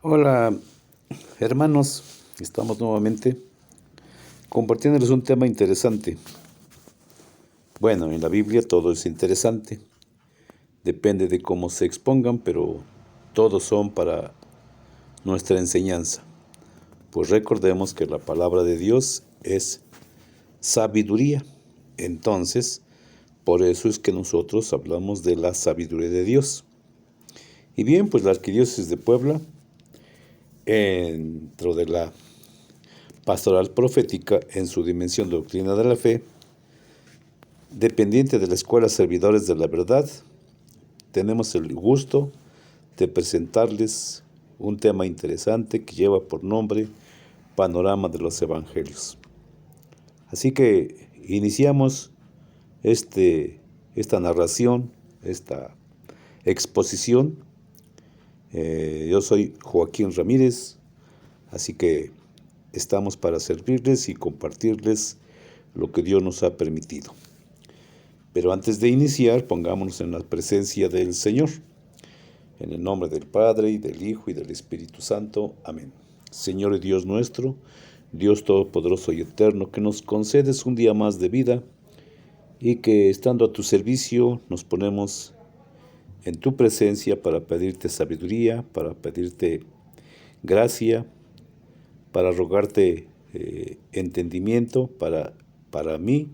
Hola, hermanos, estamos nuevamente compartiéndoles un tema interesante. Bueno, en la Biblia todo es interesante, depende de cómo se expongan, pero todos son para nuestra enseñanza. Pues recordemos que la palabra de Dios es sabiduría. Entonces, por eso es que nosotros hablamos de la sabiduría de Dios. Y bien, pues la Arquidiócesis de Puebla, dentro de la pastoral profética en su dimensión de doctrina de la fe, dependiente de la Escuela Servidores de la Verdad, tenemos el gusto de presentarles un tema interesante que lleva por nombre Panorama de los Evangelios. Así que iniciamos esta narración, esta exposición. Yo soy Joaquín Ramírez, así que estamos para servirles y compartirles lo que Dios nos ha permitido. Pero antes de iniciar, pongámonos en la presencia del Señor. En el nombre del Padre, y del Hijo, y del Espíritu Santo. Amén. Señor y Dios nuestro, Dios Todopoderoso y Eterno, que nos concedes un día más de vida y que, estando a tu servicio, nos ponemos en tu presencia para pedirte sabiduría, para pedirte gracia, para rogarte entendimiento para mí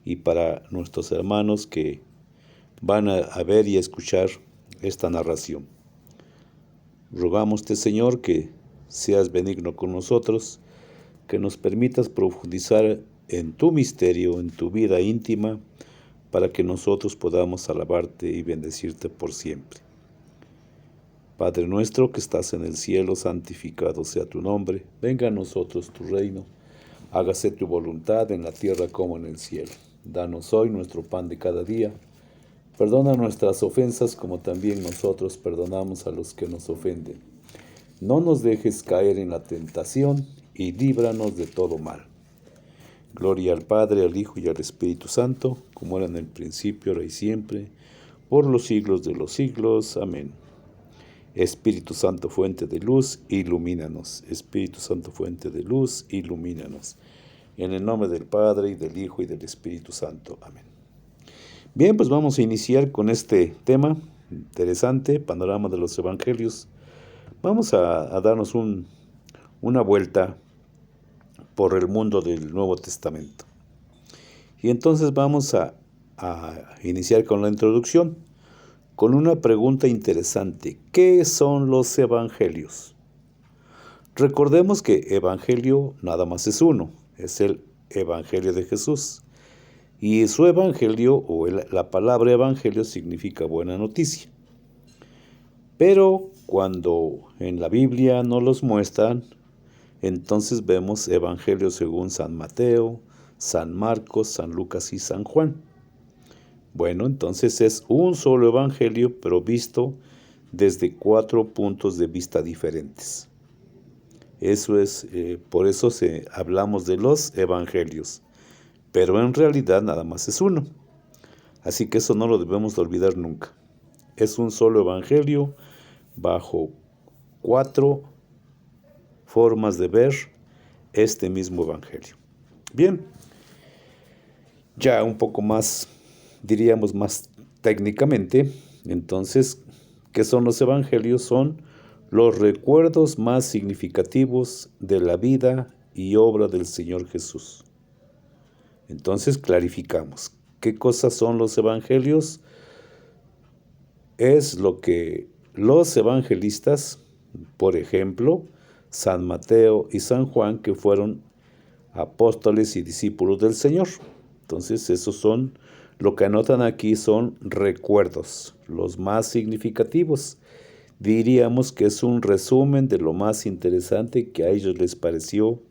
y para nuestros hermanos que van a ver y a escuchar esta narración. Rogámoste, Señor, que seas benigno con nosotros, que nos permitas profundizar en tu misterio, en tu vida íntima, para que nosotros podamos alabarte y bendecirte por siempre. Padre nuestro que estás en el cielo, santificado sea tu nombre, venga a nosotros tu reino, hágase tu voluntad en la tierra como en el cielo. Danos hoy nuestro pan de cada día. Perdona nuestras ofensas como también nosotros perdonamos a los que nos ofenden. No nos dejes caer en la tentación y líbranos de todo mal. Gloria al Padre, al Hijo y al Espíritu Santo, como era en el principio, ahora y siempre, por los siglos de los siglos. Amén. Espíritu Santo, fuente de luz, ilumínanos. Espíritu Santo, fuente de luz, ilumínanos. En el nombre del Padre, y del Hijo, y del Espíritu Santo. Amén. Bien, pues vamos a iniciar con este tema interesante, Panorama de los Evangelios. Vamos a darnos una vuelta por el mundo del Nuevo Testamento. Y entonces vamos a iniciar con la introducción, con una pregunta interesante. ¿Qué son los Evangelios? Recordemos que Evangelio nada más es uno, es el Evangelio de Jesús. Y su Evangelio, o la palabra Evangelio, significa buena noticia. Pero cuando en la Biblia nos los muestran, entonces vemos Evangelio según San Mateo, San Marcos, San Lucas y San Juan. Bueno, entonces es un solo Evangelio, pero visto desde 4 puntos de vista diferentes. Eso es, por eso hablamos de los Evangelios, pero en realidad nada más es uno. Así que eso no lo debemos de olvidar nunca. Es un solo Evangelio bajo 4 formas de ver este mismo Evangelio. Bien, ya un poco más, diríamos más técnicamente, entonces, ¿qué son los Evangelios? Son los recuerdos más significativos de la vida y obra del Señor Jesús. Entonces, clarificamos, ¿qué cosas son los Evangelios? Es lo que los evangelistas, por ejemplo, San Mateo y San Juan, que fueron apóstoles y discípulos del Señor. Entonces, esos son, lo que anotan aquí son recuerdos, los más significativos. Diríamos que es un resumen de lo más interesante que a ellos les pareció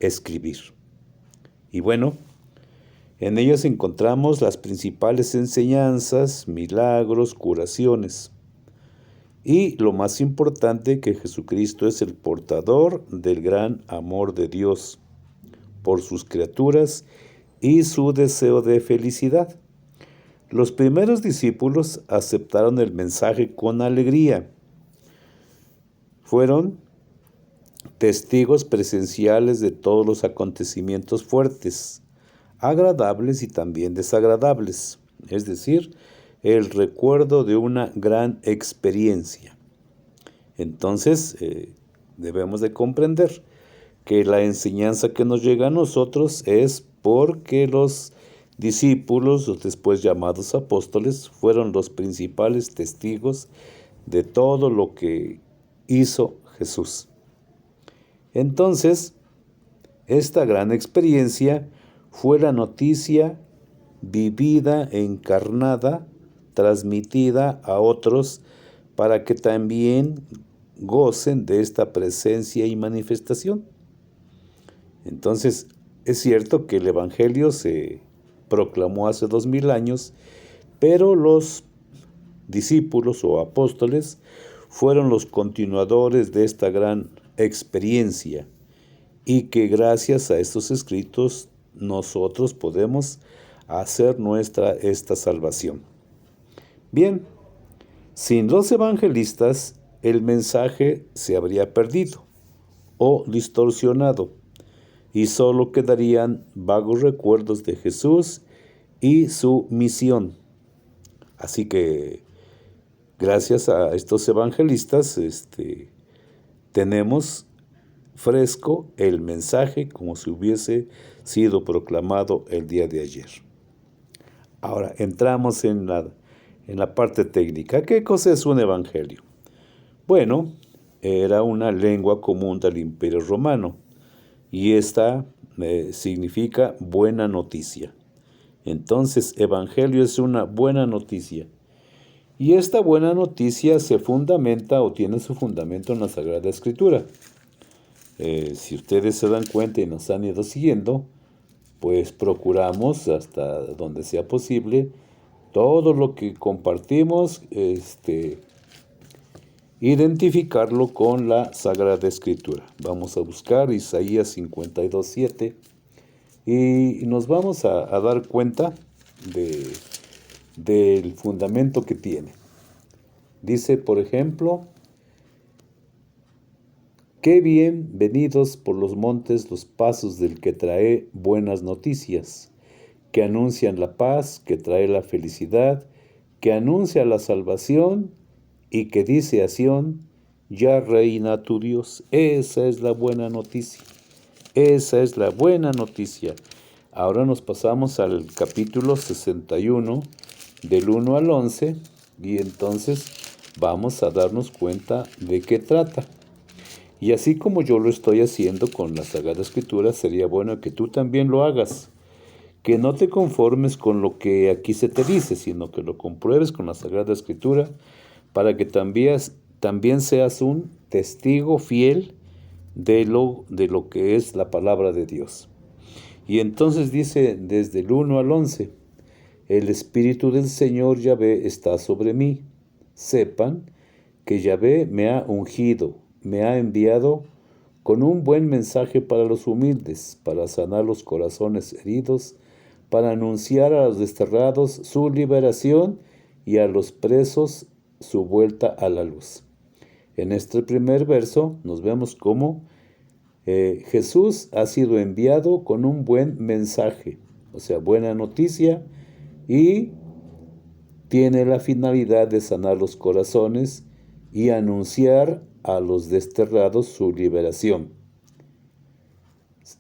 escribir. Y bueno, en ellos encontramos las principales enseñanzas, milagros, curaciones. Y lo más importante, que Jesucristo es el portador del gran amor de Dios por sus criaturas y su deseo de felicidad. Los primeros discípulos aceptaron el mensaje con alegría. Fueron testigos presenciales de todos los acontecimientos fuertes, agradables y también desagradables, es decir, el recuerdo de una gran experiencia. Entonces, debemos de comprender que la enseñanza que nos llega a nosotros es porque los discípulos, los después llamados apóstoles, fueron los principales testigos de todo lo que hizo Jesús. Entonces, esta gran experiencia fue la noticia vivida, encarnada, transmitida a otros para que también gocen de esta presencia y manifestación. Entonces, es cierto que el Evangelio se proclamó hace 2000 años, pero los discípulos o apóstoles fueron los continuadores de esta gran experiencia y que gracias a estos escritos nosotros podemos hacer nuestra esta salvación. Bien, sin los evangelistas el mensaje se habría perdido o distorsionado y solo quedarían vagos recuerdos de Jesús y su misión. Así que gracias a estos evangelistas tenemos fresco el mensaje como si hubiese sido proclamado el día de ayer. Ahora entramos en la parte técnica. ¿Qué cosa es un evangelio? Bueno, era una lengua común del Imperio Romano y esta significa buena noticia. Entonces, evangelio es una buena noticia. Y esta buena noticia se fundamenta o tiene su fundamento en la Sagrada Escritura. Si ustedes se dan cuenta y nos han ido siguiendo, pues procuramos hasta donde sea posible todo lo que compartimos, identificarlo con la Sagrada Escritura. Vamos a buscar Isaías 52:7 y nos vamos a dar cuenta del fundamento que tiene. Dice, por ejemplo, qué bien venidos por los montes los pasos del que trae buenas noticias, que anuncian la paz, que trae la felicidad, que anuncia la salvación y que dice a Sión, ya reina tu Dios. Esa es la buena noticia. Esa es la buena noticia. Ahora nos pasamos al capítulo 61, del 1 al 11, y entonces vamos a darnos cuenta de qué trata. Y así como yo lo estoy haciendo con la Sagrada Escritura, sería bueno que tú también lo hagas. Que no te conformes con lo que aquí se te dice, sino que lo compruebes con la Sagrada Escritura para que también seas un testigo fiel de lo que es la palabra de Dios. Y entonces dice desde el 1 al 11, el Espíritu del Señor Yahvé está sobre mí. Sepan que Yahvé me ha ungido, me ha enviado con un buen mensaje para los humildes, para sanar los corazones heridos, para anunciar a los desterrados su liberación y a los presos su vuelta a la luz. En este primer verso nos vemos cómo Jesús ha sido enviado con un buen mensaje, o sea, buena noticia, y tiene la finalidad de sanar los corazones y anunciar a los desterrados su liberación.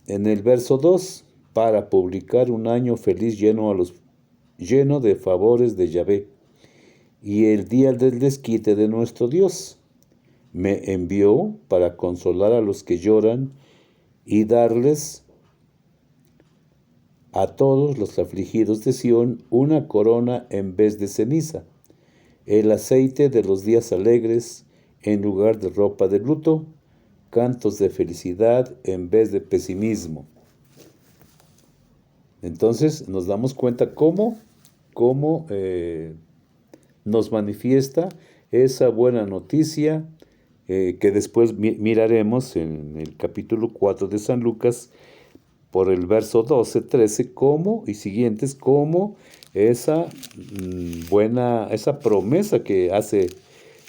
En el verso 2, para publicar un año feliz lleno de favores de Yahvé, y el día del desquite de nuestro Dios. Me envió para consolar a los que lloran y darles a todos los afligidos de Sión una corona en vez de ceniza, el aceite de los días alegres en lugar de ropa de luto, cantos de felicidad en vez de pesimismo. Entonces nos damos cuenta cómo nos manifiesta esa buena noticia que después miraremos en el capítulo 4 de San Lucas, por el verso 12, 13, cómo y siguientes, cómo esa promesa que hace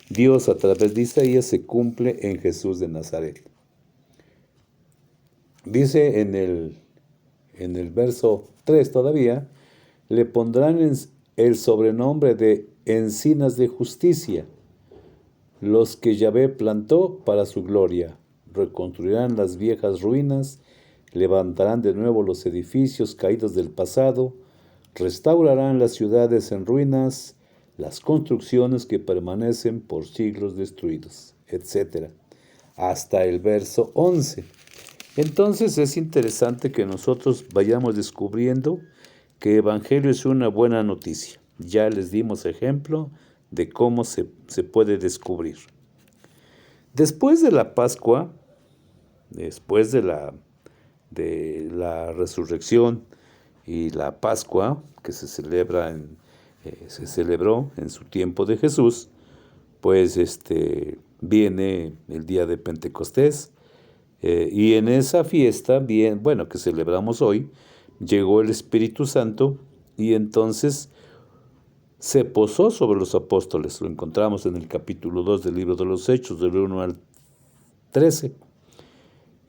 Dios a través de Isaías se cumple en Jesús de Nazaret. Dice en el verso 3 todavía, le pondrán el sobrenombre de encinas de justicia, los que Yahvé plantó para su gloria. Reconstruirán las viejas ruinas, levantarán de nuevo los edificios caídos del pasado, restaurarán las ciudades en ruinas, las construcciones que permanecen por siglos destruidos, etc. Hasta el verso 11. Entonces es interesante que nosotros vayamos descubriendo que Evangelio es una buena noticia. Ya les dimos ejemplo de cómo se puede descubrir. Después de la Pascua, después de la resurrección y la Pascua, que se celebró en su tiempo de Jesús, pues viene el día de Pentecostés, y en esa fiesta, que celebramos hoy, llegó el Espíritu Santo y entonces se posó sobre los apóstoles. Lo encontramos en el capítulo 2 del libro de los Hechos, del 1 al 13.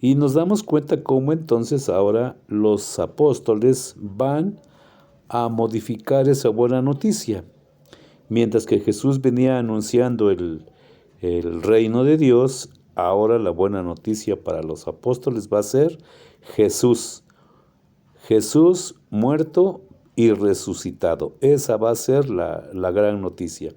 Y nos damos cuenta cómo entonces ahora los apóstoles van a modificar esa buena noticia. Mientras que Jesús venía anunciando el reino de Dios, ahora la buena noticia para los apóstoles va a ser Jesús. Jesús muerto y resucitado. Esa va a ser la gran noticia.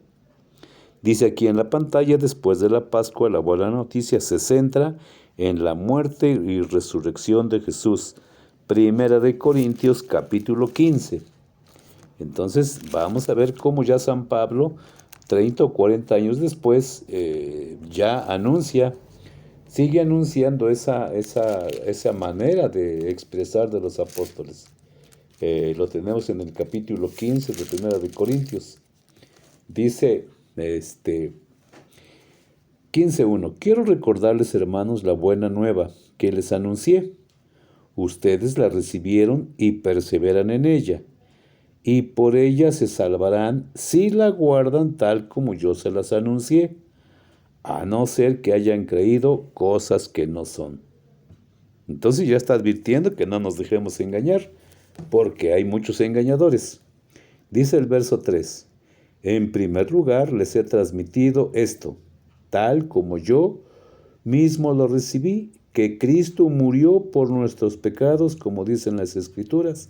Dice aquí en la pantalla, después de la Pascua, la buena noticia se centra en la muerte y resurrección de Jesús. Primera de Corintios, capítulo 15. Entonces vamos a ver cómo ya San Pablo, 30 o 40 años después, ya sigue anunciando esa manera de expresar de los apóstoles. Lo tenemos en el capítulo 15 de Primera de Corintios. Dice 15:1. Quiero recordarles, hermanos, la buena nueva que les anuncié. Ustedes la recibieron y perseveran en ella, y por ella se salvarán si la guardan tal como yo se las anuncié, a no ser que hayan creído cosas que no son. Entonces ya está advirtiendo que no nos dejemos engañar, porque hay muchos engañadores. Dice el verso 3, en primer lugar les he transmitido esto, tal como yo mismo lo recibí, que Cristo murió por nuestros pecados, como dicen las Escrituras,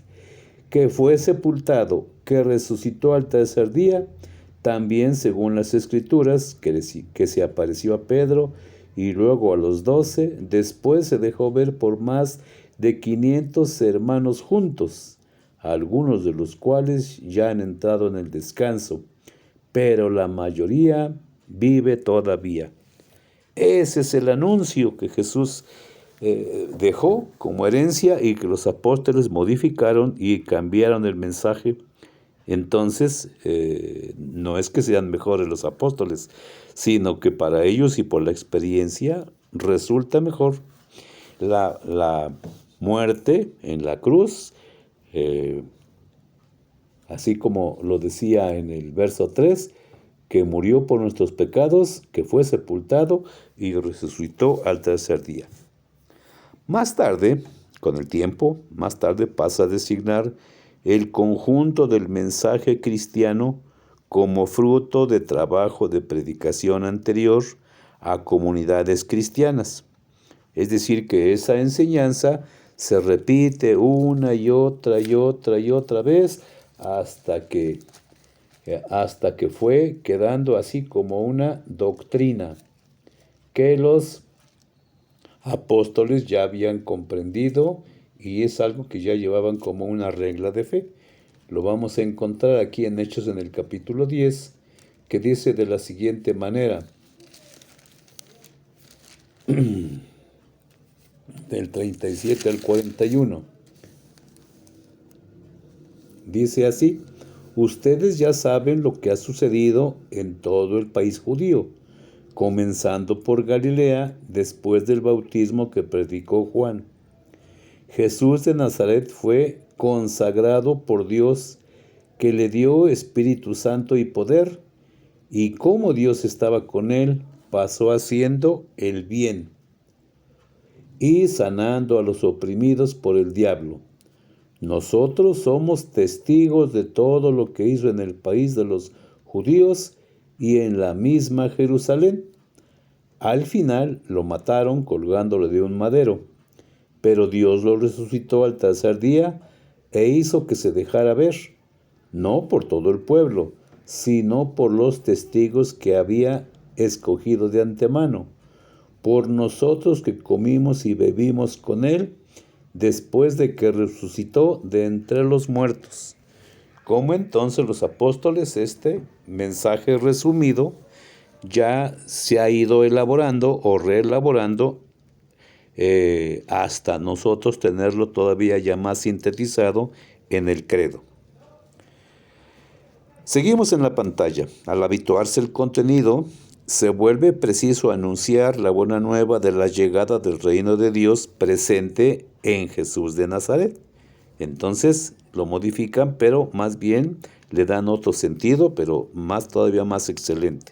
que fue sepultado, que resucitó al tercer día, también según las Escrituras, que se apareció a Pedro y luego a los 12, después se dejó ver por más de 500 hermanos juntos, algunos de los cuales ya han entrado en el descanso, pero la mayoría vive todavía. Ese es el anuncio que Jesús dejó como herencia y que los apóstoles modificaron y cambiaron el mensaje. Entonces, no es que sean mejores los apóstoles, sino que para ellos y por la experiencia resulta mejor la muerte en la cruz, así como lo decía en el verso 3, que murió por nuestros pecados, que fue sepultado y resucitó al tercer día. Más tarde, con el tiempo, pasa a designar el conjunto del mensaje cristiano como fruto de trabajo de predicación anterior a comunidades cristianas. Es decir, que esa enseñanza se repite una y otra y otra y otra vez hasta que fue quedando así como una doctrina que los apóstoles ya habían comprendido y es algo que ya llevaban como una regla de fe. Lo vamos a encontrar aquí en Hechos en el capítulo 10, que dice de la siguiente manera, del 37 al 41. Dice así, ustedes ya saben lo que ha sucedido en todo el país judío, comenzando por Galilea después del bautismo que predicó Juan. Jesús de Nazaret fue consagrado por Dios, que le dio Espíritu Santo y poder, y como Dios estaba con él, pasó haciendo el bien y sanando a los oprimidos por el diablo. Nosotros somos testigos de todo lo que hizo en el país de los judíos y en la misma Jerusalén. Al final lo mataron colgándolo de un madero, pero Dios lo resucitó al tercer día e hizo que se dejara ver, no por todo el pueblo, sino por los testigos que había escogido de antemano, por nosotros que comimos y bebimos con él después de que resucitó de entre los muertos. Como entonces los apóstoles, este mensaje resumido ya se ha ido elaborando o reelaborando hasta nosotros tenerlo todavía ya más sintetizado en el credo. Seguimos en la pantalla. Al habituarse el contenido, se vuelve preciso anunciar la buena nueva de la llegada del reino de Dios presente en Jesús de Nazaret. Entonces lo modifican, pero más bien le dan otro sentido, pero todavía más excelente.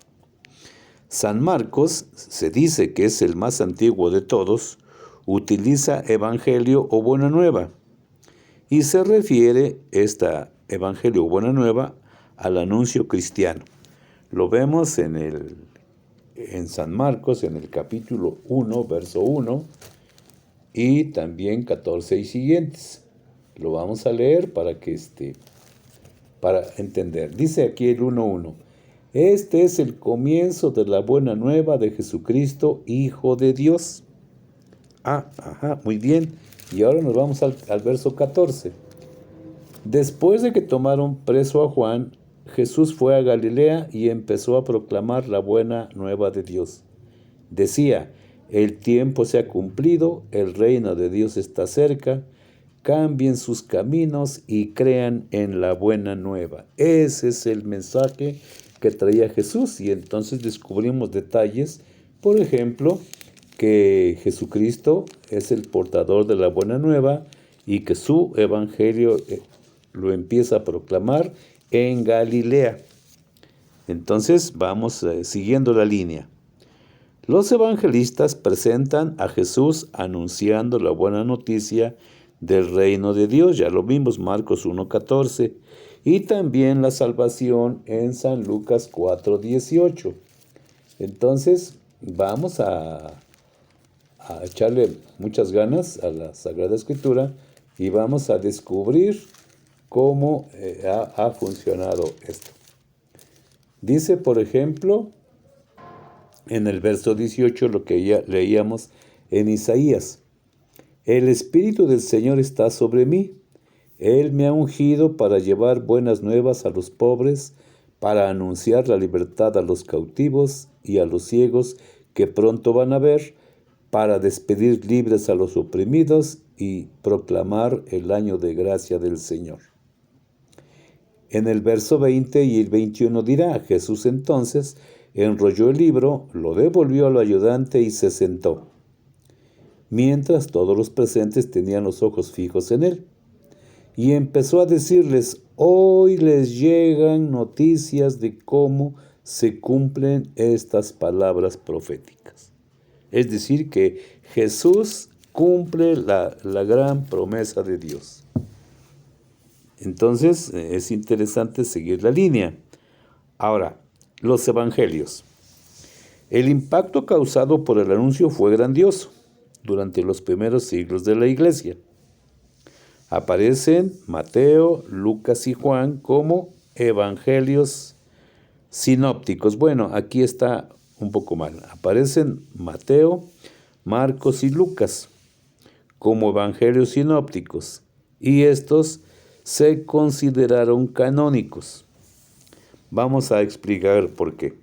San Marcos, se dice que es el más antiguo de todos, utiliza evangelio o buena nueva, y se refiere esta evangelio o buena nueva al anuncio cristiano. Lo vemos en San Marcos, en el capítulo 1, verso 1, y también 14 y siguientes. Lo vamos a leer para entender. Dice aquí el 1:1. Este es el comienzo de la buena nueva de Jesucristo, Hijo de Dios. Muy bien. Y ahora nos vamos al verso 14. Después de que tomaron preso a Juan, Jesús fue a Galilea y empezó a proclamar la buena nueva de Dios. Decía, el tiempo se ha cumplido, el reino de Dios está cerca, cambien sus caminos y crean en la buena nueva. Ese es el mensaje que traía Jesús, y entonces descubrimos detalles, por ejemplo, que Jesucristo es el portador de la buena nueva y que su evangelio lo empieza a proclamar en Galilea. Entonces vamos siguiendo la línea. Los evangelistas presentan a Jesús anunciando la buena noticia del reino de Dios, ya lo vimos, Marcos 1:14, y también la salvación en San Lucas 4:18. Entonces vamos a echarle muchas ganas a la Sagrada Escritura y vamos a descubrir cómo ha funcionado esto. Dice, por ejemplo, en el verso 18, lo que ya leíamos en Isaías: el Espíritu del Señor está sobre mí. Él me ha ungido para llevar buenas nuevas a los pobres, para anunciar la libertad a los cautivos y a los ciegos que pronto van a ver, para despedir libres a los oprimidos y proclamar el año de gracia del Señor. En el verso 20 y el 21 dirá: Jesús entonces enrolló el libro, lo devolvió al ayudante y se sentó, mientras todos los presentes tenían los ojos fijos en él. Y empezó a decirles: hoy les llegan noticias de cómo se cumplen estas palabras proféticas. Es decir, que Jesús cumple la gran promesa de Dios. Entonces, es interesante seguir la línea. Ahora, los evangelios. El impacto causado por el anuncio fue grandioso durante los primeros siglos de la Iglesia. Aparecen Mateo, Lucas y Juan como evangelios sinópticos. Bueno, aquí está un poco mal. Aparecen Mateo, Marcos y Lucas como evangelios sinópticos, y estos se consideraron canónicos. Vamos a explicar por qué.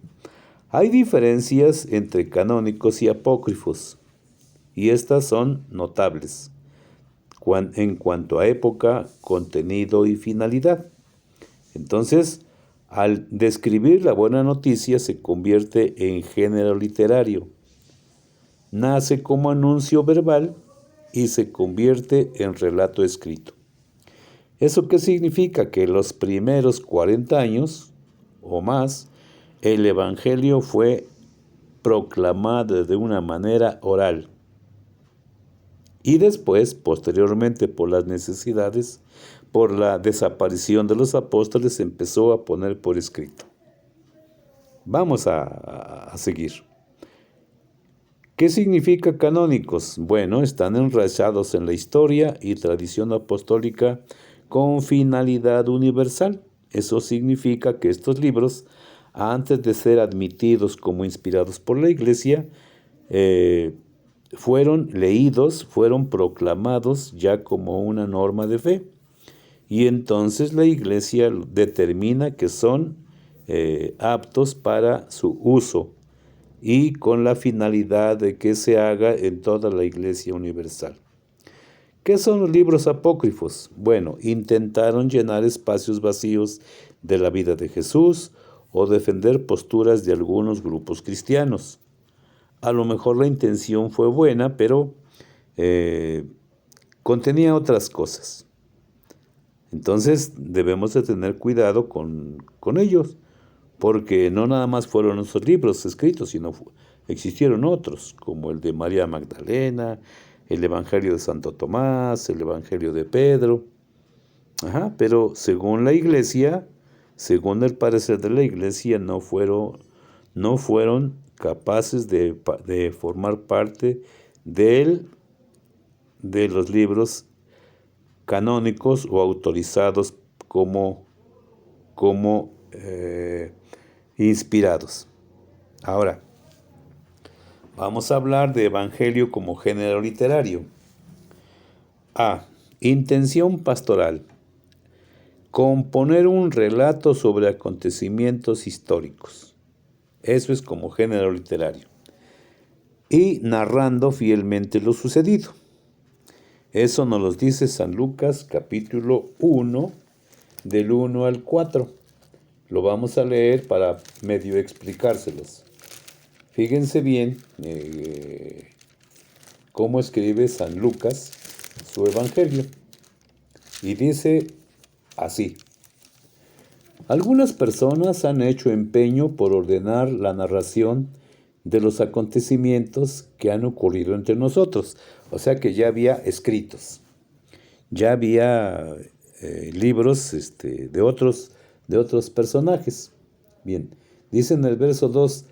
Hay diferencias entre canónicos y apócrifos, y estas son notables en cuanto a época, contenido y finalidad. Entonces, al describir la buena noticia se convierte en género literario. Nace como anuncio verbal y se convierte en relato escrito. ¿Eso qué significa? Que los primeros 40 años o más, el Evangelio fue proclamado de una manera oral. Y después, posteriormente, por las necesidades, por la desaparición de los apóstoles, se empezó a poner por escrito. Vamos a seguir. ¿Qué significa canónicos? Bueno, están enraizados en la historia y tradición apostólica con finalidad universal. Eso significa que estos libros, antes de ser admitidos como inspirados por la Iglesia, fueron leídos, fueron proclamados ya como una norma de fe. Y entonces la Iglesia determina que son aptos para su uso y con la finalidad de que se haga en toda la Iglesia universal. ¿Qué son los libros apócrifos? Bueno, intentaron llenar espacios vacíos de la vida de Jesús o defender posturas de algunos grupos cristianos. A lo mejor la intención fue buena, pero contenía otras cosas. Entonces debemos de tener cuidado con ellos, porque no nada más fueron esos libros escritos, sino existieron otros, como el de María Magdalena, el Evangelio de Santo Tomás, el Evangelio de Pedro. Pero según la Iglesia, según el parecer de la Iglesia, no fueron capaces de formar parte de los libros canónicos o autorizados como inspirados. Ahora, vamos a hablar de evangelio como género literario. A. Intención pastoral. Componer un relato sobre acontecimientos históricos. Eso es como género literario. Y narrando fielmente lo sucedido. Eso nos lo dice San Lucas, capítulo 1, del 1 al 4. Lo vamos a leer para medio explicárselos. Fíjense bien cómo escribe San Lucas su evangelio. Y dice así: algunas personas han hecho empeño por ordenar la narración de los acontecimientos que han ocurrido entre nosotros. O sea que ya había escritos, ya había libros de otros personajes. Bien, dice en el verso 2,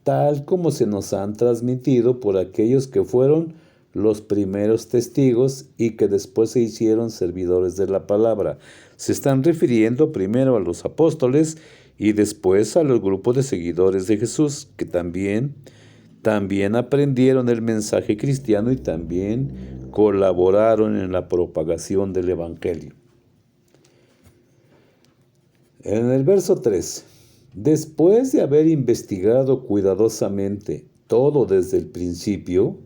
tal como se nos han transmitido por aquellos que fueron los primeros testigos y que después se hicieron servidores de la palabra. Se están refiriendo primero a los apóstoles y después a los grupos de seguidores de Jesús, que también aprendieron el mensaje cristiano y también colaboraron en la propagación del evangelio. En el verso 3, después de haber investigado cuidadosamente todo desde el principio,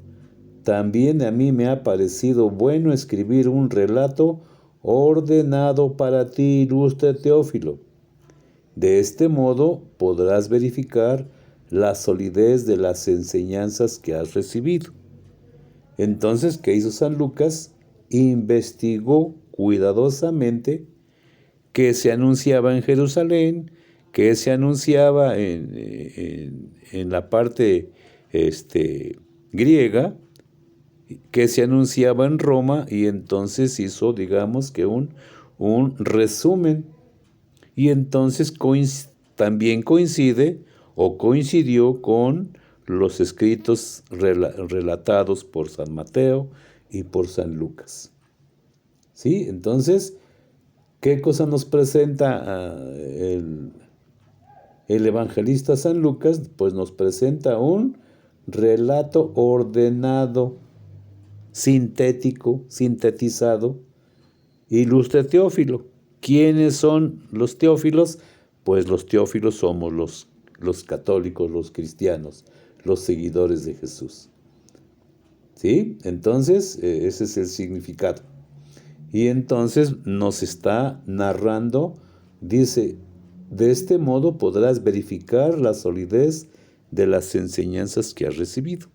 también a mí me ha parecido bueno escribir un relato ordenado para ti, ilustre Teófilo. De este modo podrás verificar la solidez de las enseñanzas que has recibido. Entonces, ¿qué hizo San Lucas? Investigó cuidadosamente qué se anunciaba en Jerusalén, qué se anunciaba en la parte griega, que se anunciaba en Roma, y entonces hizo, digamos que un resumen. Y entonces también coincide o coincidió con los escritos relatados por San Mateo y por San Lucas. ¿Sí? Entonces, ¿qué cosa nos presenta el evangelista San Lucas? Pues nos presenta un relato ordenado, sintético, sintetizado. Ilustre Teófilo. ¿Quiénes son los teófilos? Pues los teófilos somos los católicos, los cristianos, los seguidores de Jesús. ¿Sí? Entonces, ese es el significado. Y entonces nos está narrando, dice, de este modo podrás verificar la solidez de las enseñanzas que has recibido.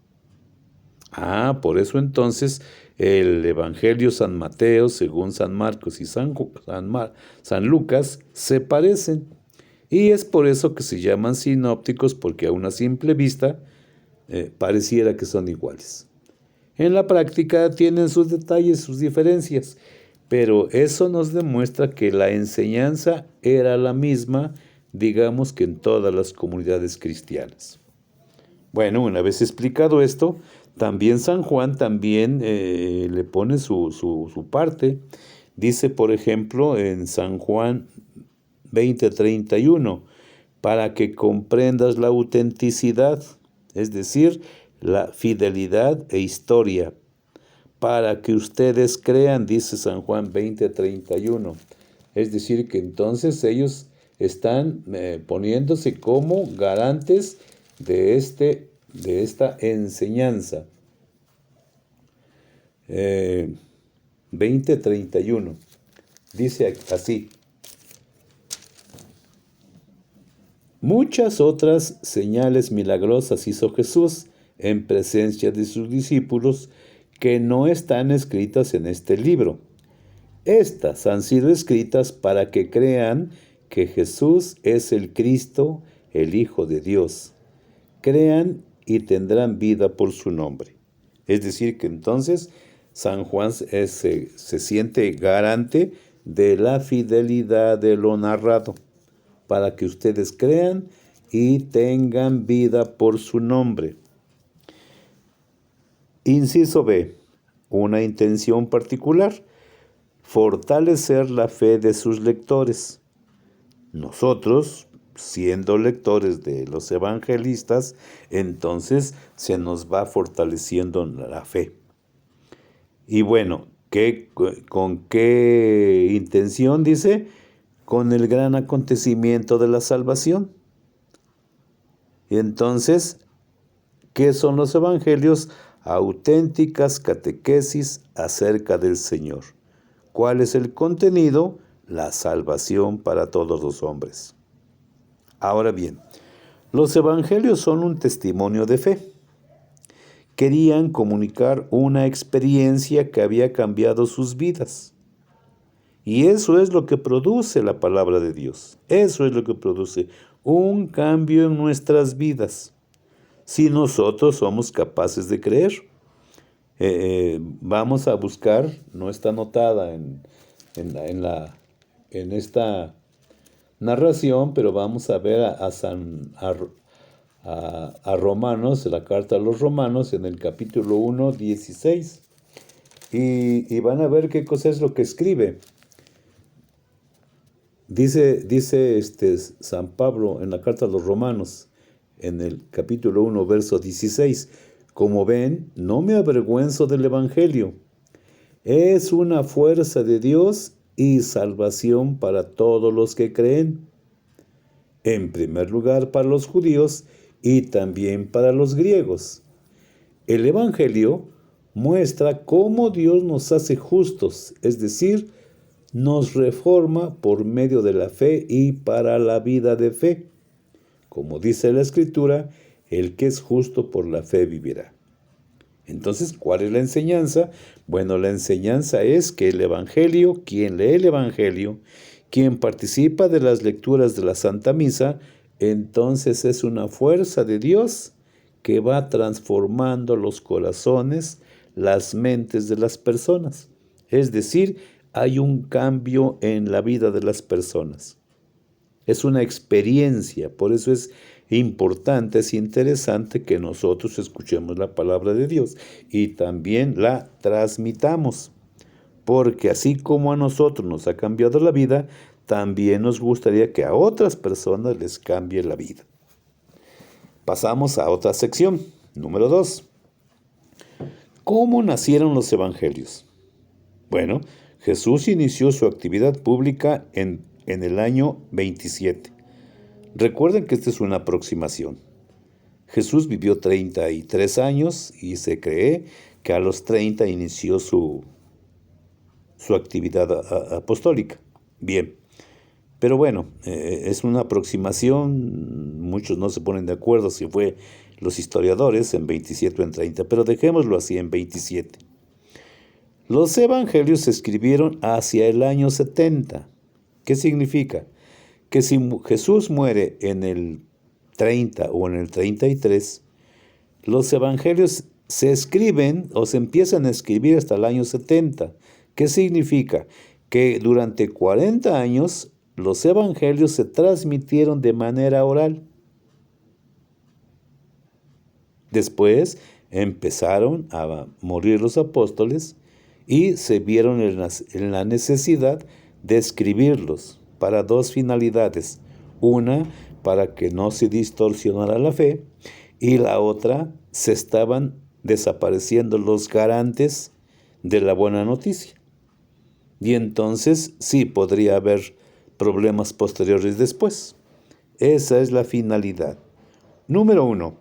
Por eso entonces el Evangelio San Mateo, según San Marcos y San Lucas, se parecen. Y es por eso que se llaman sinópticos, porque a una simple vista pareciera que son iguales. En la práctica tienen sus detalles, sus diferencias, pero eso nos demuestra que la enseñanza era la misma, digamos que en todas las comunidades cristianas. Bueno, una vez explicado esto, también San Juan también le pone su parte. Dice, por ejemplo, en San Juan 20:31, para que comprendas la autenticidad, es decir, la fidelidad e historia, para que ustedes crean, dice San Juan 20:31. Es decir, que entonces ellos están poniéndose como garantes de esta enseñanza. 20:31 dice así: muchas otras señales milagrosas hizo Jesús en presencia de sus discípulos que no están escritas en este libro. Estas han sido escritas para que crean que Jesús es el Cristo, el Hijo de Dios. Crean y tendrán vida por su nombre. Es decir, que entonces San Juan se siente garante de la fidelidad de lo narrado, para que ustedes crean y tengan vida por su nombre. Inciso B. Una intención particular: fortalecer la fe de sus lectores. Nosotros, siendo lectores de los evangelistas, entonces se nos va fortaleciendo la fe. Y bueno, ¿con qué intención? Dice, con el gran acontecimiento de la salvación. Y entonces, ¿qué son los evangelios? Auténticas catequesis acerca del Señor. ¿Cuál es el contenido? La salvación para todos los hombres. Ahora bien, los evangelios son un testimonio de fe. Querían comunicar una experiencia que había cambiado sus vidas. Y eso es lo que produce la palabra de Dios. Eso es lo que produce un cambio en nuestras vidas. Si nosotros somos capaces de creer, vamos a buscar, no está anotada en esta narración, pero vamos a ver a Romanos, la carta a los Romanos, en el capítulo 1, 16. Y van a ver qué cosa es lo que escribe. Dice San Pablo en la carta a los Romanos, en el capítulo 1, verso 16, como ven, no me avergüenzo del Evangelio. Es una fuerza de Dios y salvación para todos los que creen. En primer lugar para los judíos y también para los griegos. El Evangelio muestra cómo Dios nos hace justos, es decir, nos reforma por medio de la fe y para la vida de fe. Como dice la Escritura, el que es justo por la fe vivirá. Entonces, ¿cuál es la enseñanza? Bueno, la enseñanza es que el Evangelio, quien lee el Evangelio, quien participa de las lecturas de la Santa Misa, entonces es una fuerza de Dios que va transformando los corazones, las mentes de las personas. Es decir, hay un cambio en la vida de las personas. Es una experiencia, por eso es importante, es interesante que nosotros escuchemos la palabra de Dios y también la transmitamos, porque así como a nosotros nos ha cambiado la vida, también nos gustaría que a otras personas les cambie la vida. Pasamos a otra sección, número 2. ¿Cómo nacieron los evangelios? Bueno, Jesús inició su actividad pública en el año 27. Recuerden que esta es una aproximación. Jesús vivió 33 años y se cree que a los 30 inició su actividad apostólica. Bien, pero bueno, es una aproximación, muchos no se ponen de acuerdo si fue los historiadores en 27 o en 30, pero dejémoslo así en 27. Los evangelios se escribieron hacia el año 70. ¿Qué significa? Que si Jesús muere en el 30 o en el 33, los evangelios se escriben o se empiezan a escribir hasta el año 70. ¿Qué significa? Que durante 40 años los evangelios se transmitieron de manera oral. Después empezaron a morir los apóstoles y se vieron en la necesidad de escribirlos para dos finalidades. Una, para que no se distorsionara la fe, y la otra, se estaban desapareciendo los garantes de la buena noticia. Y entonces sí podría haber problemas posteriores después. Esa es la finalidad. Número 1.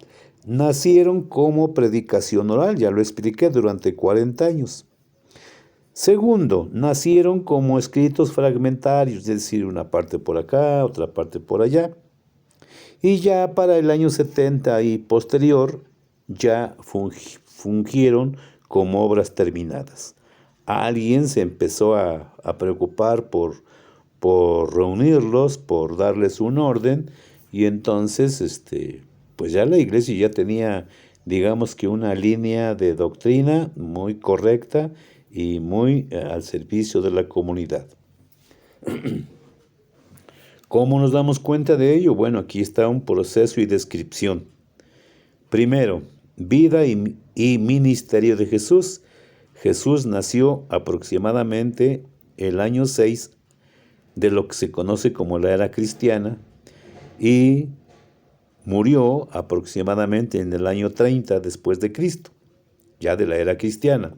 Nacieron como predicación oral, ya lo expliqué, durante 40 años. Segundo, nacieron como escritos fragmentarios, es decir, una parte por acá, otra parte por allá. Y ya para el año 70 y posterior, ya fungieron como obras terminadas. Alguien se empezó a preocupar por reunirlos, por darles un orden, y entonces, pues ya la iglesia ya tenía, digamos que una línea de doctrina muy correcta y muy al servicio de la comunidad. ¿Cómo nos damos cuenta de ello? Bueno, aquí está un proceso y descripción. Primero, vida y ministerio de Jesús. Jesús nació aproximadamente el año 6 de lo que se conoce como la era cristiana y murió aproximadamente en el año 30 después de Cristo, ya de la era cristiana.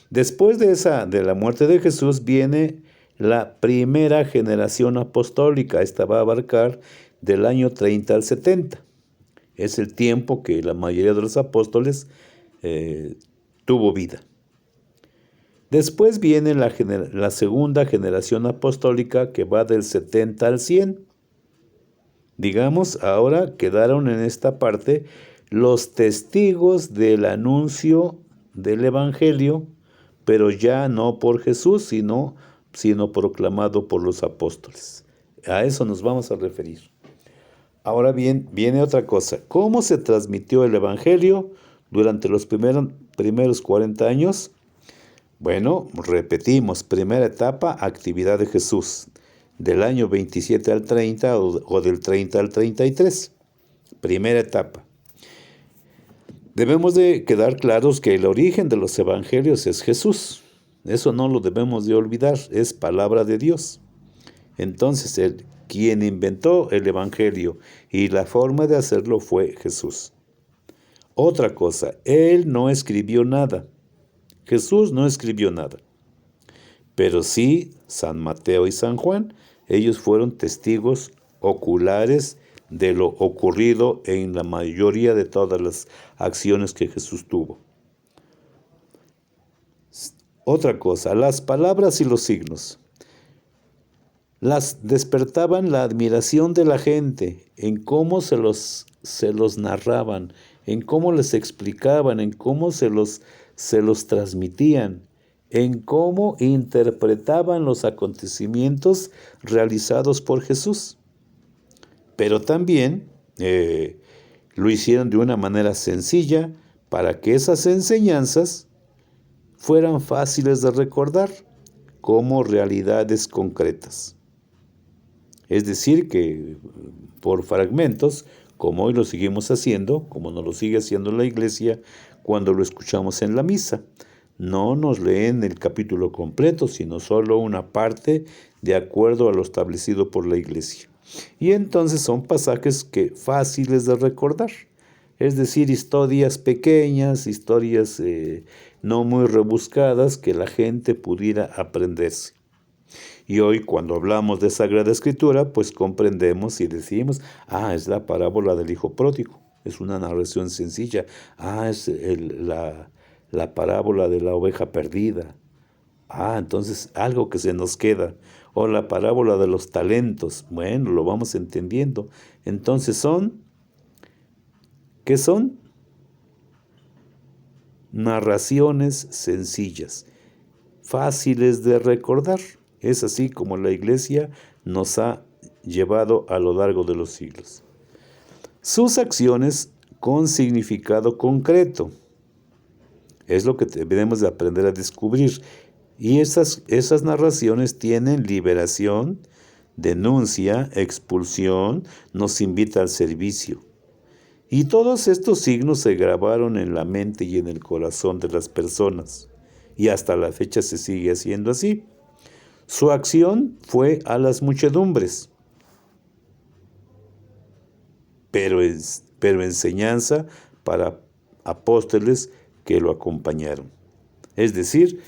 Después de la muerte de Jesús viene la primera generación apostólica. Esta va a abarcar del año 30 al 70. Es el tiempo que la mayoría de los apóstoles tuvo vida. Después viene la segunda generación apostólica que va del 70 al 100. Digamos, ahora quedaron en esta parte los testigos del anuncio del Evangelio, pero ya no por Jesús, sino proclamado por los apóstoles. A eso nos vamos a referir. Ahora bien, viene otra cosa. ¿Cómo se transmitió el Evangelio durante los primeros 40 años? Bueno, repetimos, primera etapa, actividad de Jesús, del año 27 al 30 o del 30 al 33. Primera etapa. Debemos de quedar claros que el origen de los evangelios es Jesús. Eso no lo debemos de olvidar, es palabra de Dios. Entonces, quien inventó el evangelio y la forma de hacerlo fue Jesús. Otra cosa, Él no escribió nada. Jesús no escribió nada. Pero sí, San Mateo y San Juan, ellos fueron testigos oculares de lo ocurrido en la mayoría de todas las acciones que Jesús tuvo. Otra cosa, las palabras y los signos las despertaban la admiración de la gente en cómo se los narraban, en cómo les explicaban, en cómo se los transmitían, en cómo interpretaban los acontecimientos realizados por Jesús. Pero también lo hicieron de una manera sencilla para que esas enseñanzas fueran fáciles de recordar como realidades concretas. Es decir, que por fragmentos, como hoy lo seguimos haciendo, como nos lo sigue haciendo la iglesia cuando lo escuchamos en la misa. No nos leen el capítulo completo, sino solo una parte de acuerdo a lo establecido por la iglesia. Y entonces son pasajes fáciles de recordar. Es decir, historias pequeñas, historias no muy rebuscadas que la gente pudiera aprenderse. Y hoy cuando hablamos de Sagrada Escritura, pues comprendemos y decimos, es la parábola del hijo pródigo. Es una narración sencilla. Es la parábola de la oveja perdida. Entonces algo que se nos queda. O la parábola de los talentos. Bueno, lo vamos entendiendo. Entonces ¿qué son? Narraciones sencillas, fáciles de recordar. Es así como la iglesia nos ha llevado a lo largo de los siglos. Sus acciones con significado concreto. Es lo que debemos de aprender a descubrir. Y esas narraciones tienen liberación, denuncia, expulsión, nos invita al servicio. Y todos estos signos se grabaron en la mente y en el corazón de las personas. Y hasta la fecha se sigue haciendo así. Su acción fue a las muchedumbres, pero enseñanza para apóstoles que lo acompañaron. Es decir,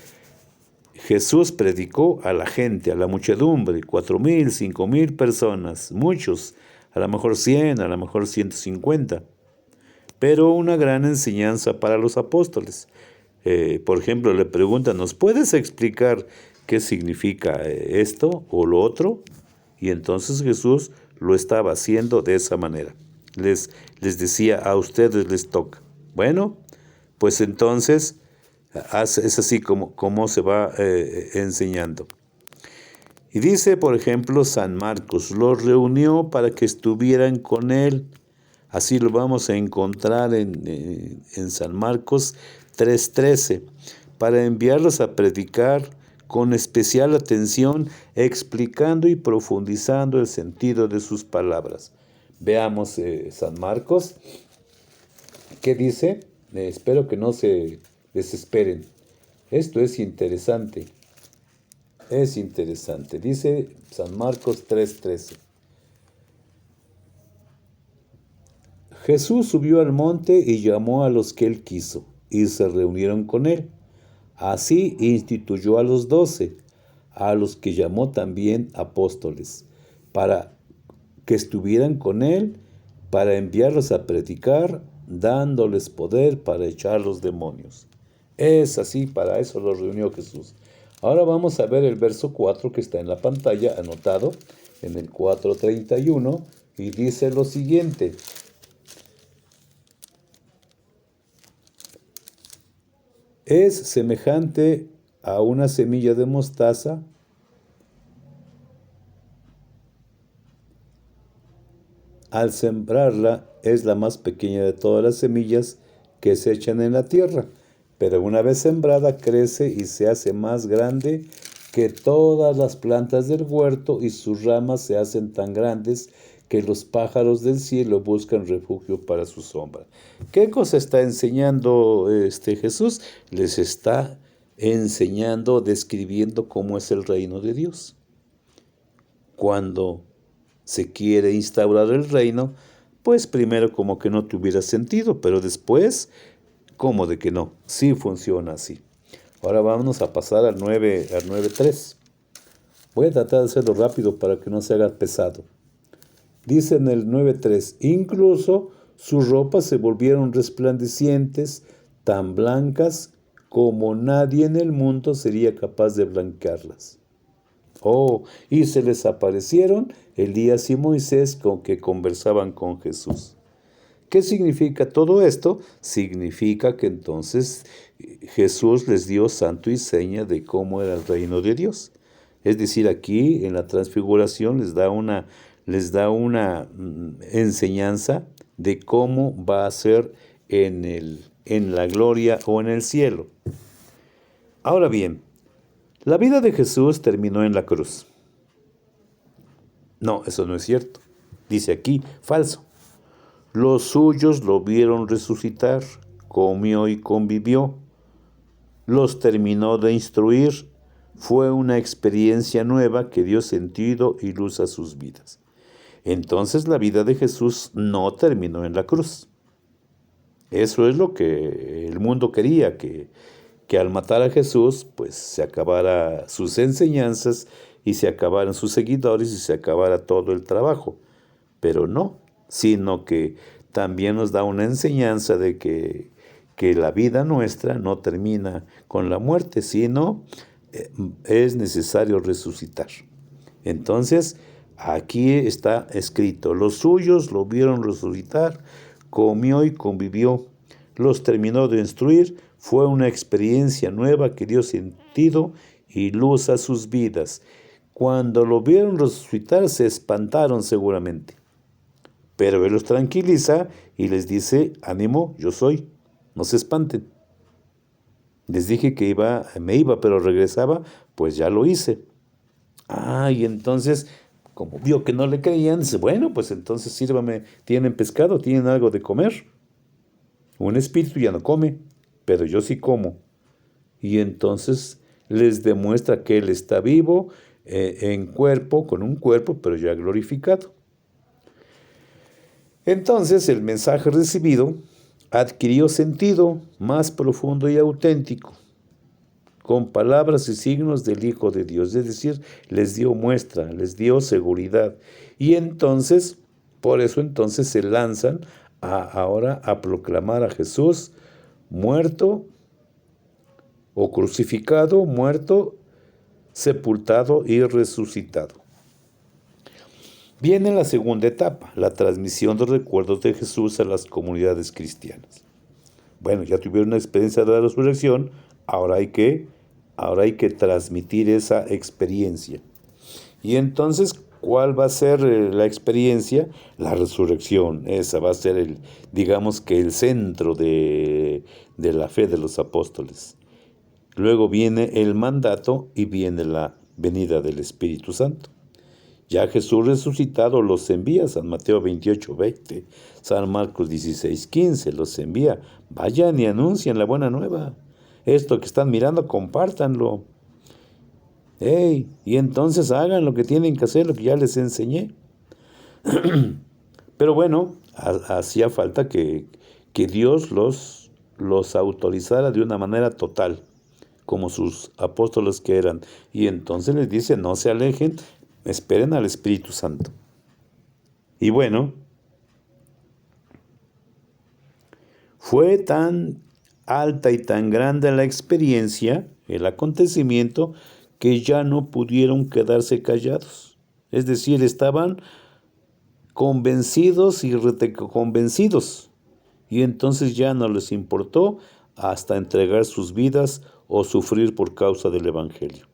Jesús predicó a la gente, a la muchedumbre, 4,000, 5,000 personas, muchos, a lo mejor 100, a lo mejor 150, pero una gran enseñanza para los apóstoles. Por ejemplo, le preguntan, ¿nos puedes explicar qué significa esto o lo otro? Y entonces Jesús lo estaba haciendo de esa manera. Les decía, a ustedes les toca. Bueno, pues entonces es así como se va enseñando. Y dice, por ejemplo, San Marcos, los reunió para que estuvieran con él. Así lo vamos a encontrar en San Marcos 3:13, para enviarlos a predicar con especial atención, explicando y profundizando el sentido de sus palabras. Veamos San Marcos, ¿qué dice? Espero que no se desesperen. Esto es interesante. Es interesante. Dice San Marcos 3:13. Jesús subió al monte y llamó a los que él quiso, y se reunieron con él. Así instituyó a los 12, a los que llamó también apóstoles, para que estuvieran con él, para enviarlos a predicar, dándoles poder para echar los demonios. Es así, para eso los reunió Jesús. Ahora vamos a ver el verso 4 que está en la pantalla, anotado en el 4:31, y dice lo siguiente. Es semejante a una semilla de mostaza al sembrarla es la más pequeña de todas las semillas que se echan en la tierra, pero una vez sembrada crece y se hace más grande que todas las plantas del huerto y sus ramas se hacen tan grandes que los pájaros del cielo buscan refugio para su sombra. ¿Qué cosa está enseñando Jesús? Les está enseñando, describiendo cómo es el reino de Dios. Cuando se quiere instaurar el reino, pues primero como que no tuviera sentido, pero después, ¿cómo de que no? Sí funciona así. Ahora vamos a pasar al 9:3. Voy a tratar de hacerlo rápido para que no se haga pesado. Dice en el 9:3, incluso sus ropas se volvieron resplandecientes, tan blancas como nadie en el mundo sería capaz de blanquearlas. Oh, y se les aparecieron Elías y Moisés con que conversaban con Jesús. ¿Qué significa todo esto? Significa que entonces Jesús les dio santo y seña de cómo era el reino de Dios. Es decir, aquí en la transfiguración les da una enseñanza de cómo va a ser en la gloria o en el cielo. Ahora bien, la vida de Jesús terminó en la cruz. No, eso no es cierto. Dice aquí, falso. Los suyos lo vieron resucitar, comió y convivió. Los terminó de instruir. Fue una experiencia nueva que dio sentido y luz a sus vidas. Entonces la vida de Jesús no terminó en la cruz. Eso es lo que el mundo quería, que al matar a Jesús, pues se acabara sus enseñanzas y se acabaran sus seguidores y se acabara todo el trabajo. Pero no, sino que también nos da una enseñanza de que la vida nuestra no termina con la muerte, sino es necesario resucitar. Entonces, aquí está escrito, los suyos lo vieron resucitar, comió y convivió, los terminó de instruir, fue una experiencia nueva que dio sentido y luz a sus vidas. Cuando lo vieron resucitar se espantaron seguramente, pero Él los tranquiliza y les dice, ánimo, yo soy, no se espanten. Les dije que me iba, pero regresaba, pues ya lo hice. Y entonces, como vio que no le creían, dice, bueno, pues entonces sírvame, ¿tienen pescado? ¿Tienen algo de comer? Un espíritu ya no come, pero yo sí como. Y entonces les demuestra que Él está vivo en cuerpo, con un cuerpo, pero ya glorificado. Entonces el mensaje recibido adquirió sentido más profundo y auténtico, con palabras y signos del Hijo de Dios. Es decir, les dio muestra, les dio seguridad. Y entonces, por eso entonces se lanzan ahora a proclamar a Jesús muerto o crucificado, muerto, sepultado y resucitado. Viene la segunda etapa, la transmisión de recuerdos de Jesús a las comunidades cristianas. Bueno, ya tuvieron una experiencia de la resurrección, ahora hay que transmitir esa experiencia. Y entonces, ¿cuál va a ser la experiencia? La resurrección. Esa va a ser digamos que el centro de la fe de los apóstoles. Luego viene el mandato y viene la venida del Espíritu Santo. Ya Jesús resucitado los envía, San Mateo 28:20, San Marcos 16:15, los envía. Vayan y anuncien la buena nueva. Esto que están mirando, compártanlo. Y entonces hagan lo que tienen que hacer, lo que ya les enseñé. Pero bueno, hacía falta que Dios los autorizara de una manera total, como sus apóstoles que eran. Y entonces les dice, no se alejen, esperen al Espíritu Santo. Y bueno, fue tan alta y tan grande la experiencia, el acontecimiento, que ya no pudieron quedarse callados. Es decir, estaban convencidos y convencidos. Y entonces ya no les importó hasta entregar sus vidas o sufrir por causa del Evangelio.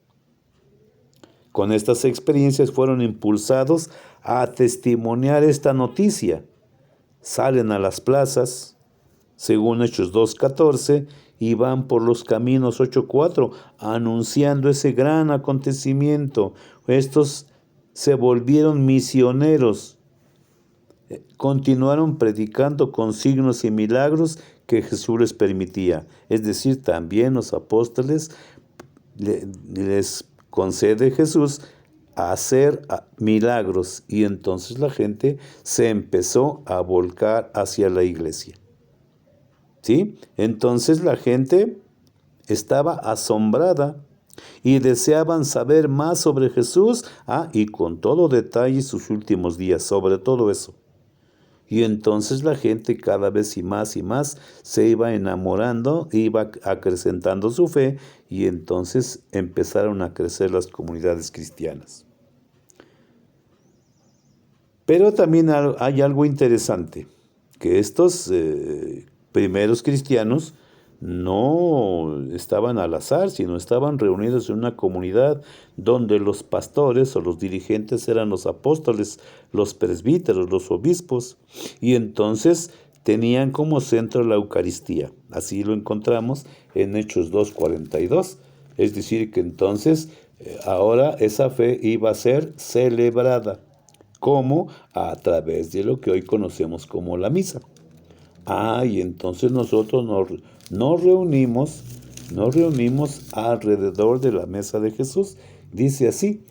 Con estas experiencias fueron impulsados a testimoniar esta noticia. Salen a las plazas, según Hechos 2:14, y van por los caminos 8:4, anunciando ese gran acontecimiento. Estos se volvieron misioneros, continuaron predicando con signos y milagros que Jesús les permitía. Es decir, también los apóstoles les concede Jesús a hacer milagros, y entonces la gente se empezó a volcar hacia la iglesia. ¿Sí? Entonces la gente estaba asombrada y deseaban saber más sobre Jesús, y con todo detalle sus últimos días, sobre todo eso. Y entonces la gente cada vez y más se iba enamorando, iba acrecentando su fe, y entonces empezaron a crecer las comunidades cristianas. Pero también hay algo interesante, que estos primeros cristianos no estaban al azar, sino estaban reunidos en una comunidad donde los pastores o los dirigentes eran los apóstoles, los presbíteros, los obispos, y entonces tenían como centro la Eucaristía. Así lo encontramos en Hechos 2:42. Es decir, que entonces ahora esa fe iba a ser celebrada. ¿Cómo? A través de lo que hoy conocemos como la misa. Y entonces nosotros nos reunimos alrededor de la mesa de Jesús. Dice así,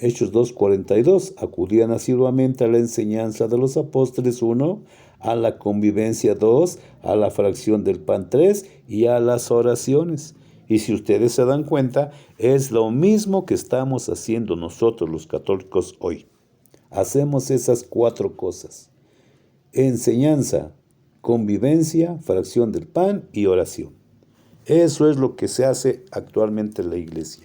Hechos 2:42, acudían asiduamente a la enseñanza de los apóstoles 1, a la convivencia 2, a la fracción del pan 3 y a las oraciones. Y si ustedes se dan cuenta, es lo mismo que estamos haciendo nosotros los católicos hoy. Hacemos esas 4 cosas: enseñanza, convivencia, fracción del pan y oración. Eso es lo que se hace actualmente en la iglesia.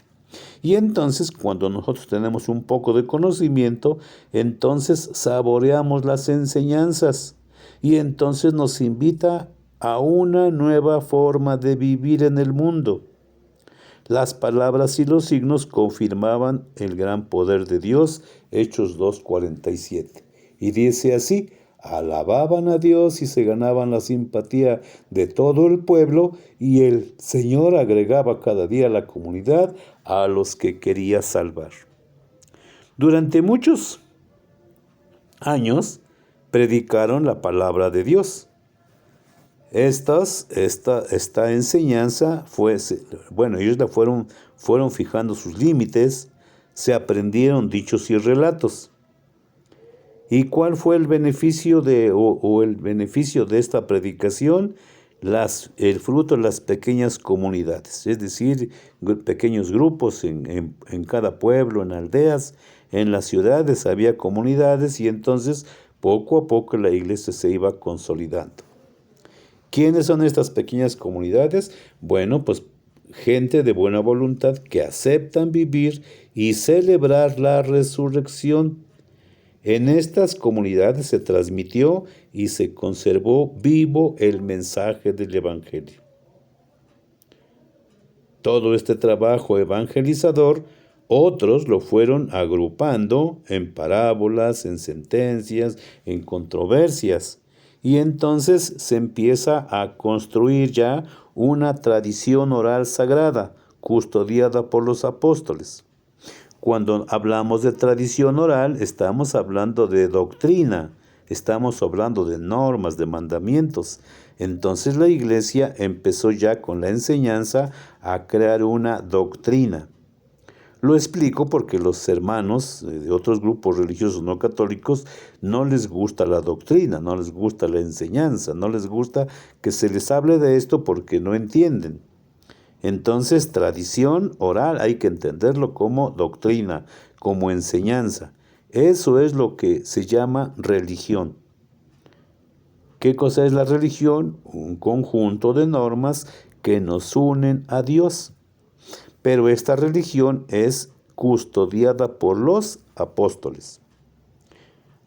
Y entonces, cuando nosotros tenemos un poco de conocimiento, entonces saboreamos las enseñanzas, y entonces nos invita a una nueva forma de vivir en el mundo. Las palabras y los signos confirmaban el gran poder de Dios, Hechos 2:47. Y dice así, alababan a Dios y se ganaban la simpatía de todo el pueblo, y el Señor agregaba cada día a la comunidad a los que quería salvar. Durante muchos años predicaron la palabra de Dios. Esta enseñanza ellos fueron fijando sus límites, se aprendieron dichos y relatos. ¿Y cuál fue el beneficio el beneficio de esta predicación? El fruto de las pequeñas comunidades, es decir, pequeños grupos en cada pueblo, en aldeas, en las ciudades había comunidades, y entonces poco a poco la iglesia se iba consolidando. ¿Quiénes son estas pequeñas comunidades? Bueno, pues gente de buena voluntad que aceptan vivir y celebrar la resurrección. En estas comunidades se transmitió y se conservó vivo el mensaje del Evangelio. Todo este trabajo evangelizador, otros lo fueron agrupando en parábolas, en sentencias, en controversias. Y entonces se empieza a construir ya una tradición oral sagrada, custodiada por los apóstoles. Cuando hablamos de tradición oral, estamos hablando de doctrina, estamos hablando de normas, de mandamientos. Entonces la iglesia empezó ya con la enseñanza a crear una doctrina. Lo explico porque los hermanos de otros grupos religiosos no católicos no les gusta la doctrina, no les gusta la enseñanza, no les gusta que se les hable de esto porque no entienden. Entonces, tradición oral hay que entenderlo como doctrina, como enseñanza. Eso es lo que se llama religión. ¿Qué cosa es la religión? Un conjunto de normas que nos unen a Dios. Pero esta religión es custodiada por los apóstoles.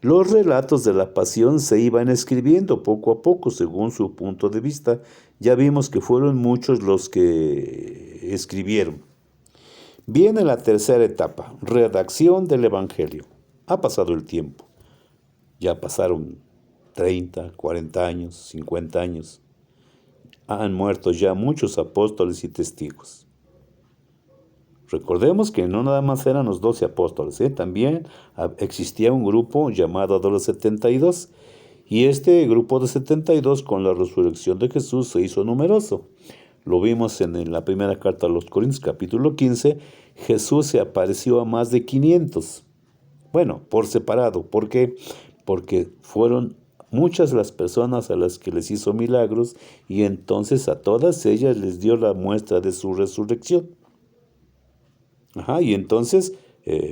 Los relatos de la pasión se iban escribiendo poco a poco según su punto de vista. Ya vimos que fueron muchos los que escribieron. Viene la tercera etapa, redacción del Evangelio. Ha pasado el tiempo. Ya pasaron 30, 40 años, 50 años. Han muerto ya muchos apóstoles y testigos. Recordemos que no nada más eran los 12 apóstoles, también existía un grupo llamado de los 72, y este grupo de 72 con la resurrección de Jesús se hizo numeroso. Lo vimos en la primera carta a los Corintios, capítulo 15, Jesús se apareció a más de 500. Bueno, por separado. ¿Por qué? Porque fueron muchas las personas a las que les hizo milagros, y entonces a todas ellas les dio la muestra de su resurrección. Y entonces,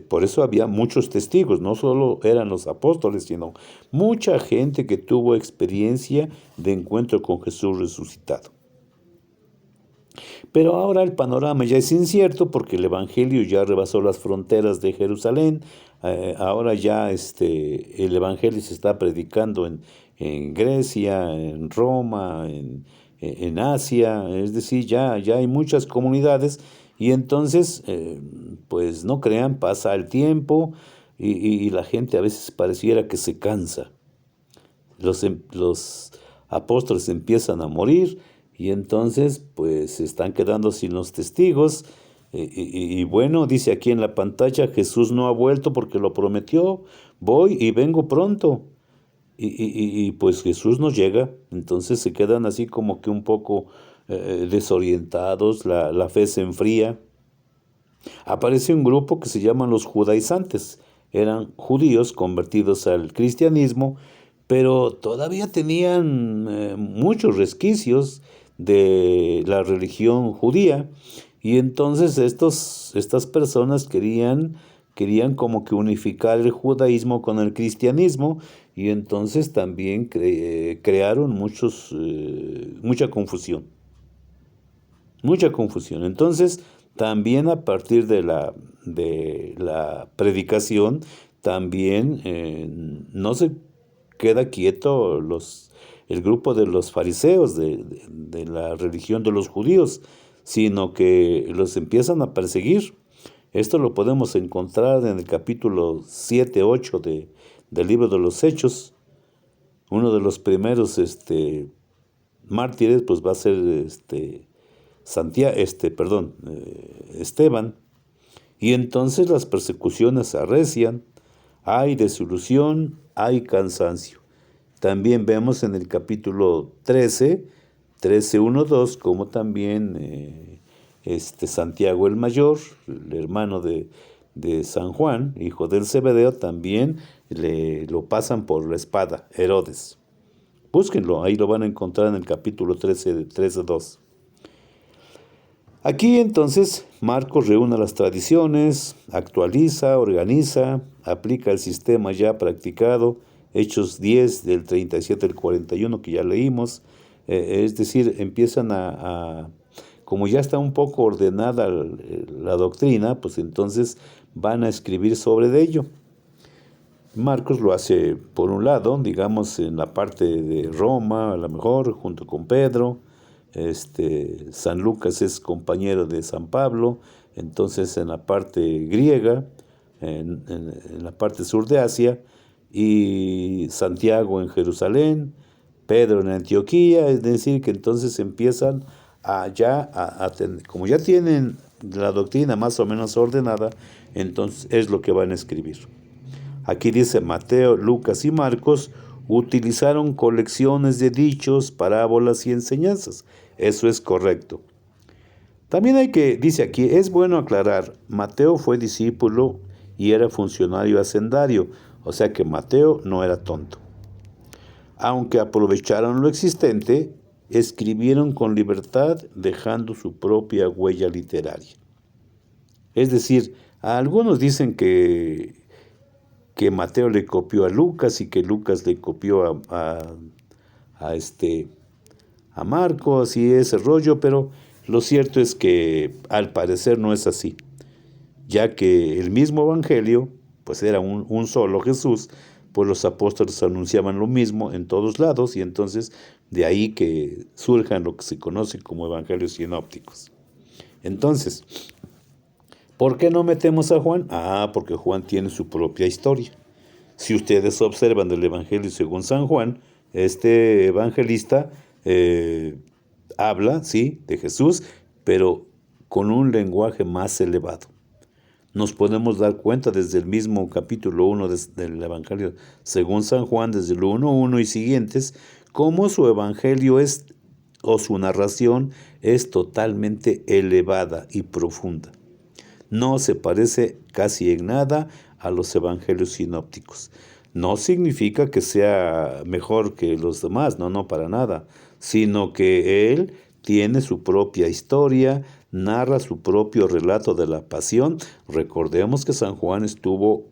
por eso había muchos testigos, no solo eran los apóstoles, sino mucha gente que tuvo experiencia de encuentro con Jesús resucitado. Pero ahora el panorama ya es incierto porque el Evangelio ya rebasó las fronteras de Jerusalén. Ahora ya el Evangelio se está predicando en Grecia, en Roma, en Asia, es decir, ya hay muchas comunidades. Y entonces, pues no crean, pasa el tiempo y la gente a veces pareciera que se cansa. Los apóstoles empiezan a morir y entonces pues se están quedando sin los testigos. Y bueno, dice aquí en la pantalla, Jesús no ha vuelto porque lo prometió, voy y vengo pronto. Y pues Jesús no llega, entonces se quedan así como que un poco desorientados, la fe se enfría. Aparece un grupo que se llaman los judaizantes. Eran judíos convertidos al cristianismo, pero todavía tenían muchos resquicios de la religión judía, y entonces estas personas querían como que unificar el judaísmo con el cristianismo, y entonces también crearon mucha confusión. Entonces, también a partir de la predicación, también no se queda quieto el grupo de los fariseos de la religión de los judíos, sino que los empiezan a perseguir. Esto lo podemos encontrar en el capítulo 7, 8 del libro de los Hechos. uno de los primeros mártires, pues va a ser Esteban. Y entonces las persecuciones se arrecian, hay desilusión, hay cansancio. También vemos en el capítulo 13:1-2, como también Santiago el Mayor, el hermano de San Juan, hijo del Zebedeo, también lo pasan por la espada, Herodes. Búsquenlo, ahí lo van a encontrar en el capítulo 13:2. Aquí entonces Marcos reúne las tradiciones, actualiza, organiza, aplica el sistema ya practicado, Hechos 10 del 37 al 41 que ya leímos, es decir, empiezan como ya está un poco ordenada la doctrina, pues entonces van a escribir sobre ello. Marcos lo hace por un lado, digamos, en la parte de Roma, a lo mejor, junto con Pedro. San Lucas es compañero de San Pablo, entonces en la parte griega, en la parte sur de Asia, y Santiago en Jerusalén, Pedro en Antioquía, es decir, que entonces empiezan como ya tienen la doctrina más o menos ordenada, entonces es lo que van a escribir. Aquí dice Mateo, Lucas y Marcos utilizaron colecciones de dichos, parábolas y enseñanzas. Eso es correcto. También dice aquí, es bueno aclarar, Mateo fue discípulo y era funcionario hacendario, o sea que Mateo no era tonto. Aunque aprovecharon lo existente, escribieron con libertad dejando su propia huella literaria. Es decir, algunos dicen que Mateo le copió a Lucas y que Lucas le copió a Marcos y ese rollo, pero lo cierto es que al parecer no es así, ya que el mismo evangelio, pues era un solo Jesús, pues los apóstoles anunciaban lo mismo en todos lados y entonces de ahí que surjan lo que se conoce como evangelios sinópticos. Entonces, ¿por qué no metemos a Juan? Porque Juan tiene su propia historia. Si ustedes observan el Evangelio según San Juan, este evangelista habla, sí, de Jesús, pero con un lenguaje más elevado. Nos podemos dar cuenta desde el mismo capítulo 1 del Evangelio según San Juan, desde el 1:1 y siguientes, cómo su evangelio o su narración es totalmente elevada y profunda. No se parece casi en nada a los evangelios sinópticos. No significa que sea mejor que los demás, no, para nada, sino que él tiene su propia historia, narra su propio relato de la pasión. Recordemos que San Juan estuvo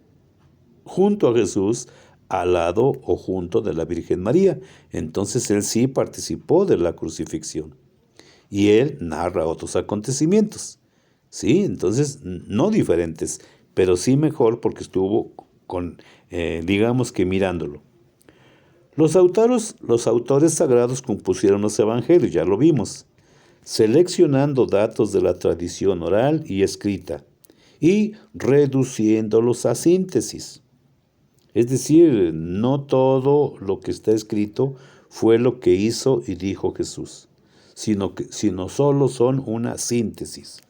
junto a Jesús, al lado o junto de la Virgen María. Entonces él sí participó de la crucifixión. Y él narra otros acontecimientos. Sí, entonces no diferentes, pero sí mejor porque estuvo digamos que mirándolo. Los autores sagrados compusieron los evangelios, ya lo vimos, seleccionando datos de la tradición oral y escrita y reduciéndolos a síntesis. Es decir, no todo lo que está escrito fue lo que hizo y dijo Jesús, sino solo son una síntesis.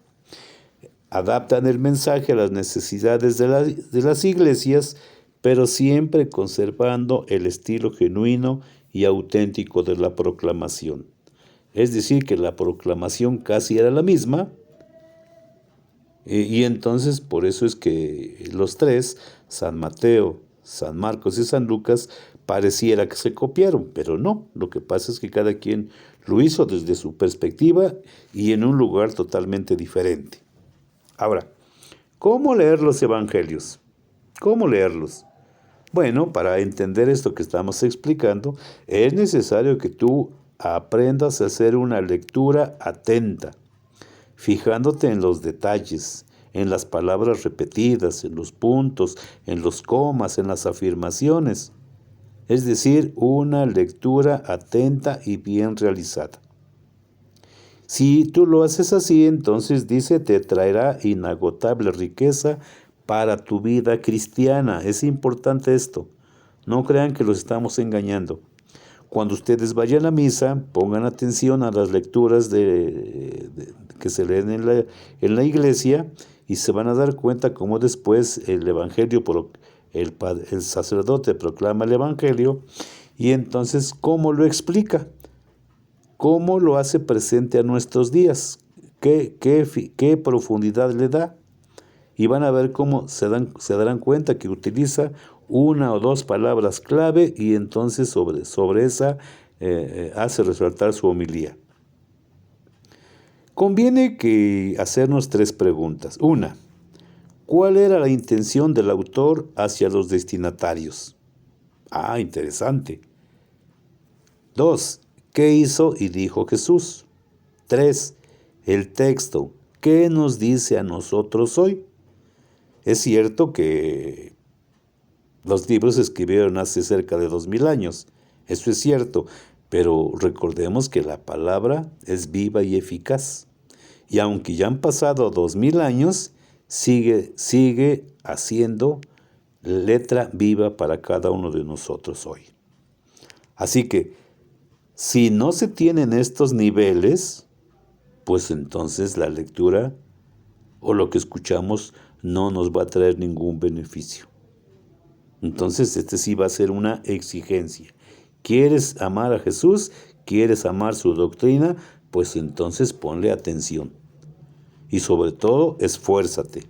Adaptan el mensaje a las necesidades de las iglesias, pero siempre conservando el estilo genuino y auténtico de la proclamación. Es decir, que la proclamación casi era la misma, y entonces por eso es que los tres, San Mateo, San Marcos y San Lucas, pareciera que se copiaron, pero no. Lo que pasa es que cada quien lo hizo desde su perspectiva y en un lugar totalmente diferente. Ahora, ¿cómo leer los evangelios? ¿Cómo leerlos? Bueno, para entender esto que estamos explicando, es necesario que tú aprendas a hacer una lectura atenta, fijándote en los detalles, en las palabras repetidas, en los puntos, en los comas, en las afirmaciones. Es decir, una lectura atenta y bien realizada. Si tú lo haces así, entonces dice, te traerá inagotable riqueza para tu vida cristiana. Es importante esto. No crean que los estamos engañando. cuando ustedes vayan a la misa, pongan atención a las lecturas que se leen en la iglesia y se van a dar cuenta cómo después el evangelio, el sacerdote proclama el evangelio y entonces cómo lo explica, cómo lo hace presente a nuestros días, qué profundidad le da. Y van a ver cómo se darán cuenta que utiliza una o dos palabras clave y entonces sobre esa hace resaltar su homilía. Conviene hacernos 3 preguntas. 1. ¿Cuál era la intención del autor hacia los destinatarios? Interesante. 2. ¿Qué hizo y dijo Jesús? 3. El texto, ¿qué nos dice a nosotros hoy? Es cierto que los libros se escribieron hace cerca de 2000 años, eso es cierto, pero recordemos que la palabra es viva y eficaz. Y aunque ya han pasado 2000 años, sigue haciendo letra viva para cada uno de nosotros hoy. Así que, si no se tienen estos niveles, pues entonces la lectura o lo que escuchamos no nos va a traer ningún beneficio. Entonces, sí va a ser una exigencia. ¿Quieres amar a Jesús? ¿Quieres amar su doctrina? Pues entonces ponle atención. Y sobre todo, esfuérzate.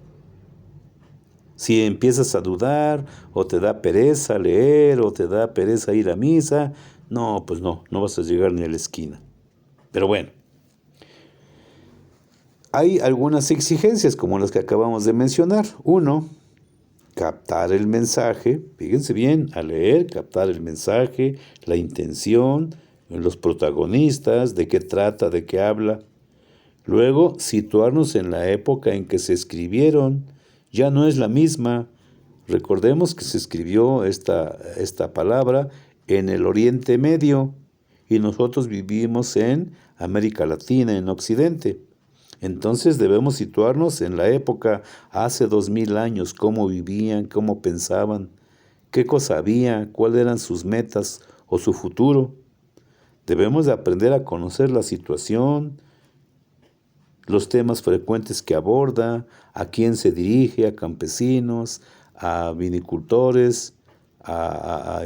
Si empiezas a dudar, o te da pereza leer, o te da pereza ir a misa, pues no vas a llegar ni a la esquina. Pero bueno, hay algunas exigencias como las que acabamos de mencionar. 1, captar el mensaje. Fíjense bien, a leer, captar el mensaje, la intención, los protagonistas, de qué trata, de qué habla. Luego, situarnos en la época en que se escribieron. Ya no es la misma. Recordemos que se escribió esta palabra en el Oriente Medio y nosotros vivimos en América Latina, en Occidente. Entonces debemos situarnos en la época hace 2000 años, cómo vivían, cómo pensaban, qué cosa había, cuáles eran sus metas o su futuro. Debemos de aprender a conocer la situación, los temas frecuentes que aborda, a quién se dirige, a campesinos, a vinicultores, a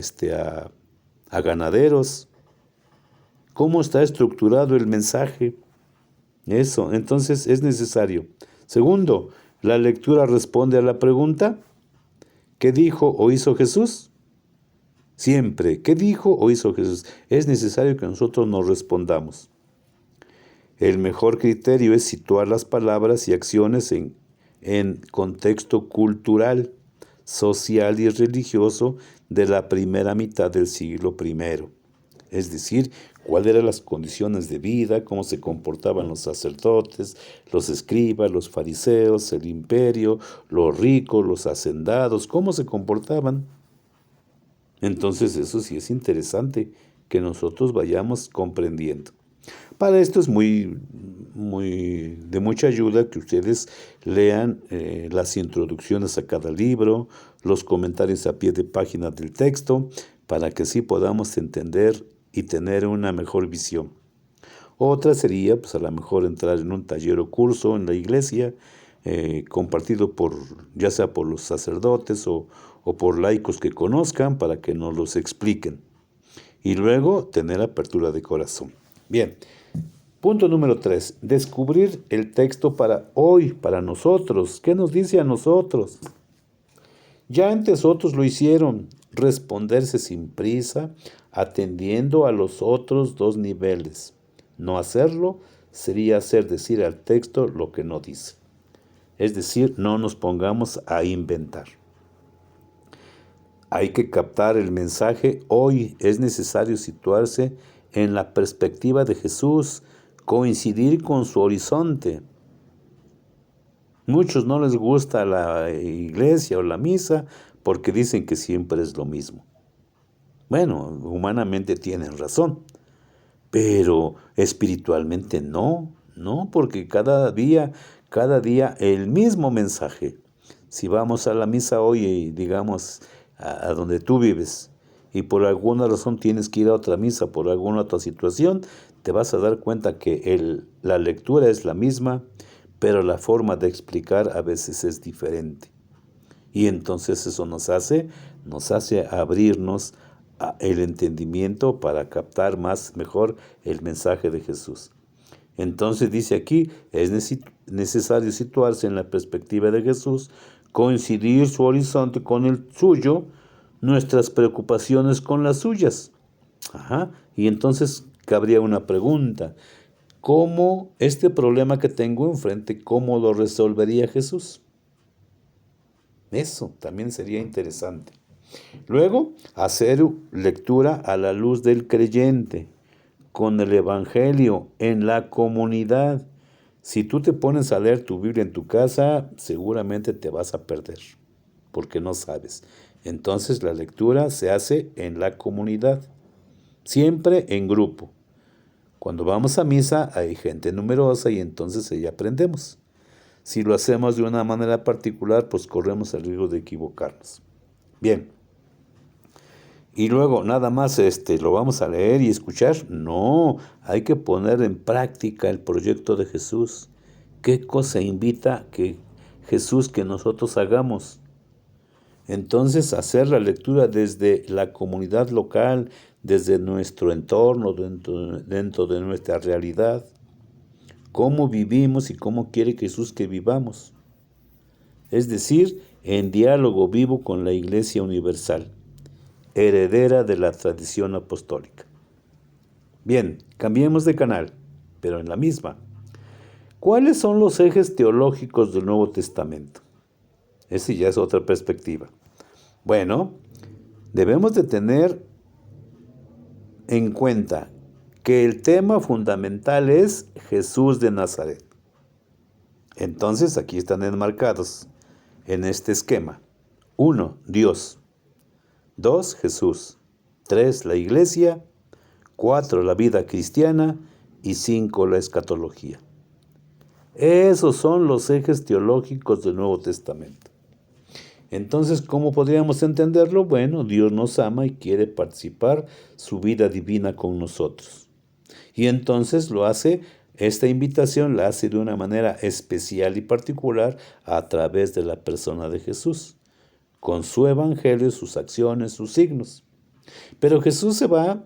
ganaderos. ¿Cómo está estructurado el mensaje? Eso, entonces es necesario. Segundo, la lectura responde a la pregunta, ¿qué dijo o hizo Jesús? Siempre, ¿qué dijo o hizo Jesús? Es necesario que nosotros nos respondamos. El mejor criterio es situar las palabras y acciones en contexto cultural, social y religioso de la primera mitad del siglo I. Es decir, cuáles eran las condiciones de vida, cómo se comportaban los sacerdotes, los escribas, los fariseos, el imperio, los ricos, los hacendados, cómo se comportaban. Entonces eso sí es interesante que nosotros vayamos comprendiendo. Para esto es de mucha ayuda que ustedes lean las introducciones a cada libro, los comentarios a pie de página del texto, para que así podamos entender y tener una mejor visión. Otra sería, a lo mejor entrar en un taller o curso en la iglesia, compartido ya sea por los sacerdotes o por laicos que conozcan, para que nos los expliquen. Y luego tener apertura de corazón. Bien, punto número 3, descubrir el texto para hoy, para nosotros. ¿Qué nos dice a nosotros? Ya antes otros lo hicieron, responderse sin prisa, atendiendo a los otros 2 niveles. No hacerlo sería hacer decir al texto lo que no dice. Es decir, no nos pongamos a inventar. Hay que captar el mensaje hoy. Es necesario situarse en la perspectiva de Jesús, coincidir con su horizonte. Muchos no les gusta la iglesia o la misa porque dicen que siempre es lo mismo. Bueno, humanamente tienen razón, pero espiritualmente no, porque cada día el mismo mensaje. Si vamos a la misa hoy, digamos, a donde tú vives, y por alguna razón tienes que ir a otra misa, por alguna otra situación, te vas a dar cuenta que la lectura es la misma, pero la forma de explicar a veces es diferente. Y entonces eso nos hace abrirnos el entendimiento para captar mejor el mensaje de Jesús. Entonces dice aquí, es necesario situarse en la perspectiva de Jesús, coincidir su horizonte con el suyo, nuestras preocupaciones con las suyas. Y entonces cabría una pregunta: ¿cómo este problema que tengo enfrente, cómo lo resolvería Jesús? Eso también sería interesante. Luego, hacer lectura a la luz del creyente, con el Evangelio, en la comunidad. Si tú te pones a leer tu Biblia en tu casa, seguramente te vas a perder, porque no sabes. Entonces la lectura se hace en la comunidad, siempre en grupo. Cuando vamos a misa hay gente numerosa y entonces ahí aprendemos. Si lo hacemos de una manera particular, pues corremos el riesgo de equivocarnos. Bien. Y luego nada más lo vamos a leer y escuchar. No, hay que poner en práctica el proyecto de Jesús. ¿Qué cosa invita Jesús que nosotros hagamos? Entonces, hacer la lectura desde la comunidad local, desde nuestro entorno, dentro de nuestra realidad. Cómo vivimos y cómo quiere Jesús que vivamos. Es decir, en diálogo vivo con la Iglesia Universal, heredera de la tradición apostólica. Bien, cambiemos de canal, pero en la misma. ¿Cuáles son los ejes teológicos del Nuevo Testamento? Esa ya es otra perspectiva. Bueno, debemos de tener en cuenta que el tema fundamental es Jesús de Nazaret. Entonces, aquí están enmarcados en este esquema. 1. Dios. 2. Jesús. 3. La Iglesia. 4. La vida cristiana. Y 5. La escatología. Esos son los ejes teológicos del Nuevo Testamento. Entonces, ¿cómo podríamos entenderlo? Bueno, Dios nos ama y quiere participar su vida divina con nosotros. Y entonces esta invitación la hace de una manera especial y particular a través de la persona de Jesús, con su evangelio, sus acciones, sus signos. Pero Jesús se va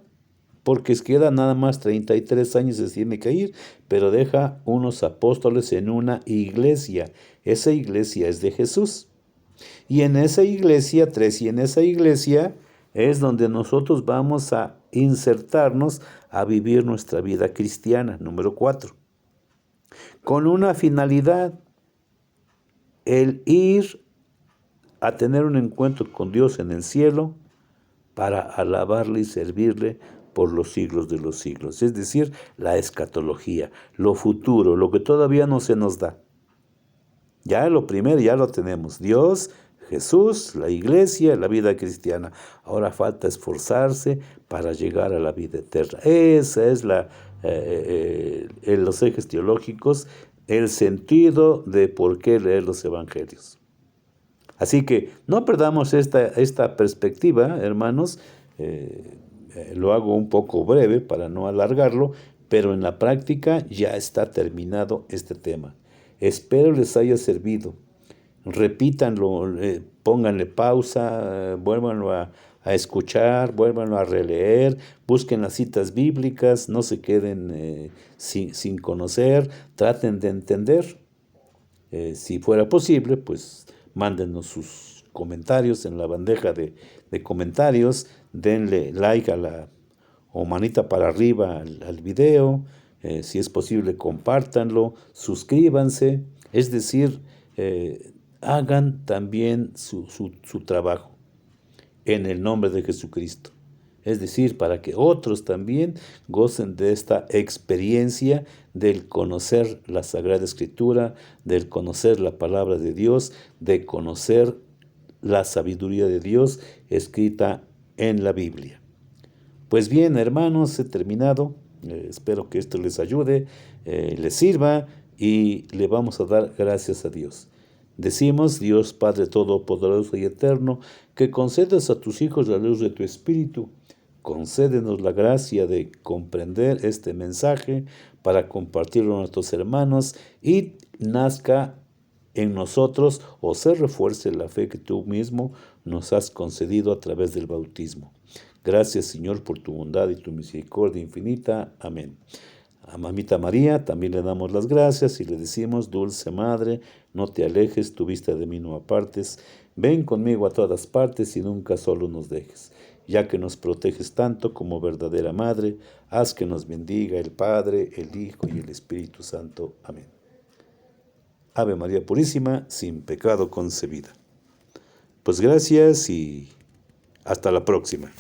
porque queda nada más 33 años, se tiene que ir, pero deja unos apóstoles en una iglesia. Esa iglesia es de Jesús. Y en esa iglesia, es donde nosotros vamos a insertarnos a vivir nuestra vida cristiana. Número 4. Con una finalidad, el ir a tener un encuentro con Dios en el cielo para alabarle y servirle por los siglos de los siglos. Es decir, la escatología, lo futuro, lo que todavía no se nos da. Ya lo primero ya lo tenemos: Dios, Jesús, la iglesia, la vida cristiana. Ahora falta esforzarse para llegar a la vida eterna. Esa es los ejes teológicos, el sentido de por qué leer los evangelios. Así que no perdamos esta perspectiva, hermanos. Lo hago un poco breve para no alargarlo, pero en la práctica ya está terminado este tema. Espero les haya servido. Repítanlo, pónganle pausa, vuélvanlo a escuchar, vuélvanlo a releer, busquen las citas bíblicas, no se queden sin conocer, traten de entender. Si fuera posible, pues mándenos sus comentarios en la bandeja de comentarios, denle like o manita para arriba al video, si es posible compártanlo, suscríbanse, es decir, hagan también su trabajo en el nombre de Jesucristo. Es decir, para que otros también gocen de esta experiencia del conocer la Sagrada Escritura, del conocer la palabra de Dios, de conocer la sabiduría de Dios escrita en la Biblia. Pues bien, hermanos, he terminado. Espero que esto les ayude, les sirva y le vamos a dar gracias a Dios. Decimos, Dios Padre Todopoderoso y Eterno, que concedes a tus hijos la luz de tu Espíritu. Concédenos la gracia de comprender este mensaje para compartirlo a nuestros hermanos y nazca en nosotros o se refuerce la fe que tú mismo nos has concedido a través del bautismo. Gracias, Señor, por tu bondad y tu misericordia infinita. Amén. A Mamita María también le damos las gracias y le decimos, Dulce Madre, no te alejes, tu vista de mí no apartes, ven conmigo a todas partes y nunca solo nos dejes. Ya que nos proteges tanto como verdadera Madre, haz que nos bendiga el Padre, el Hijo y el Espíritu Santo. Amén. Ave María Purísima, sin pecado concebida. Pues gracias y hasta la próxima.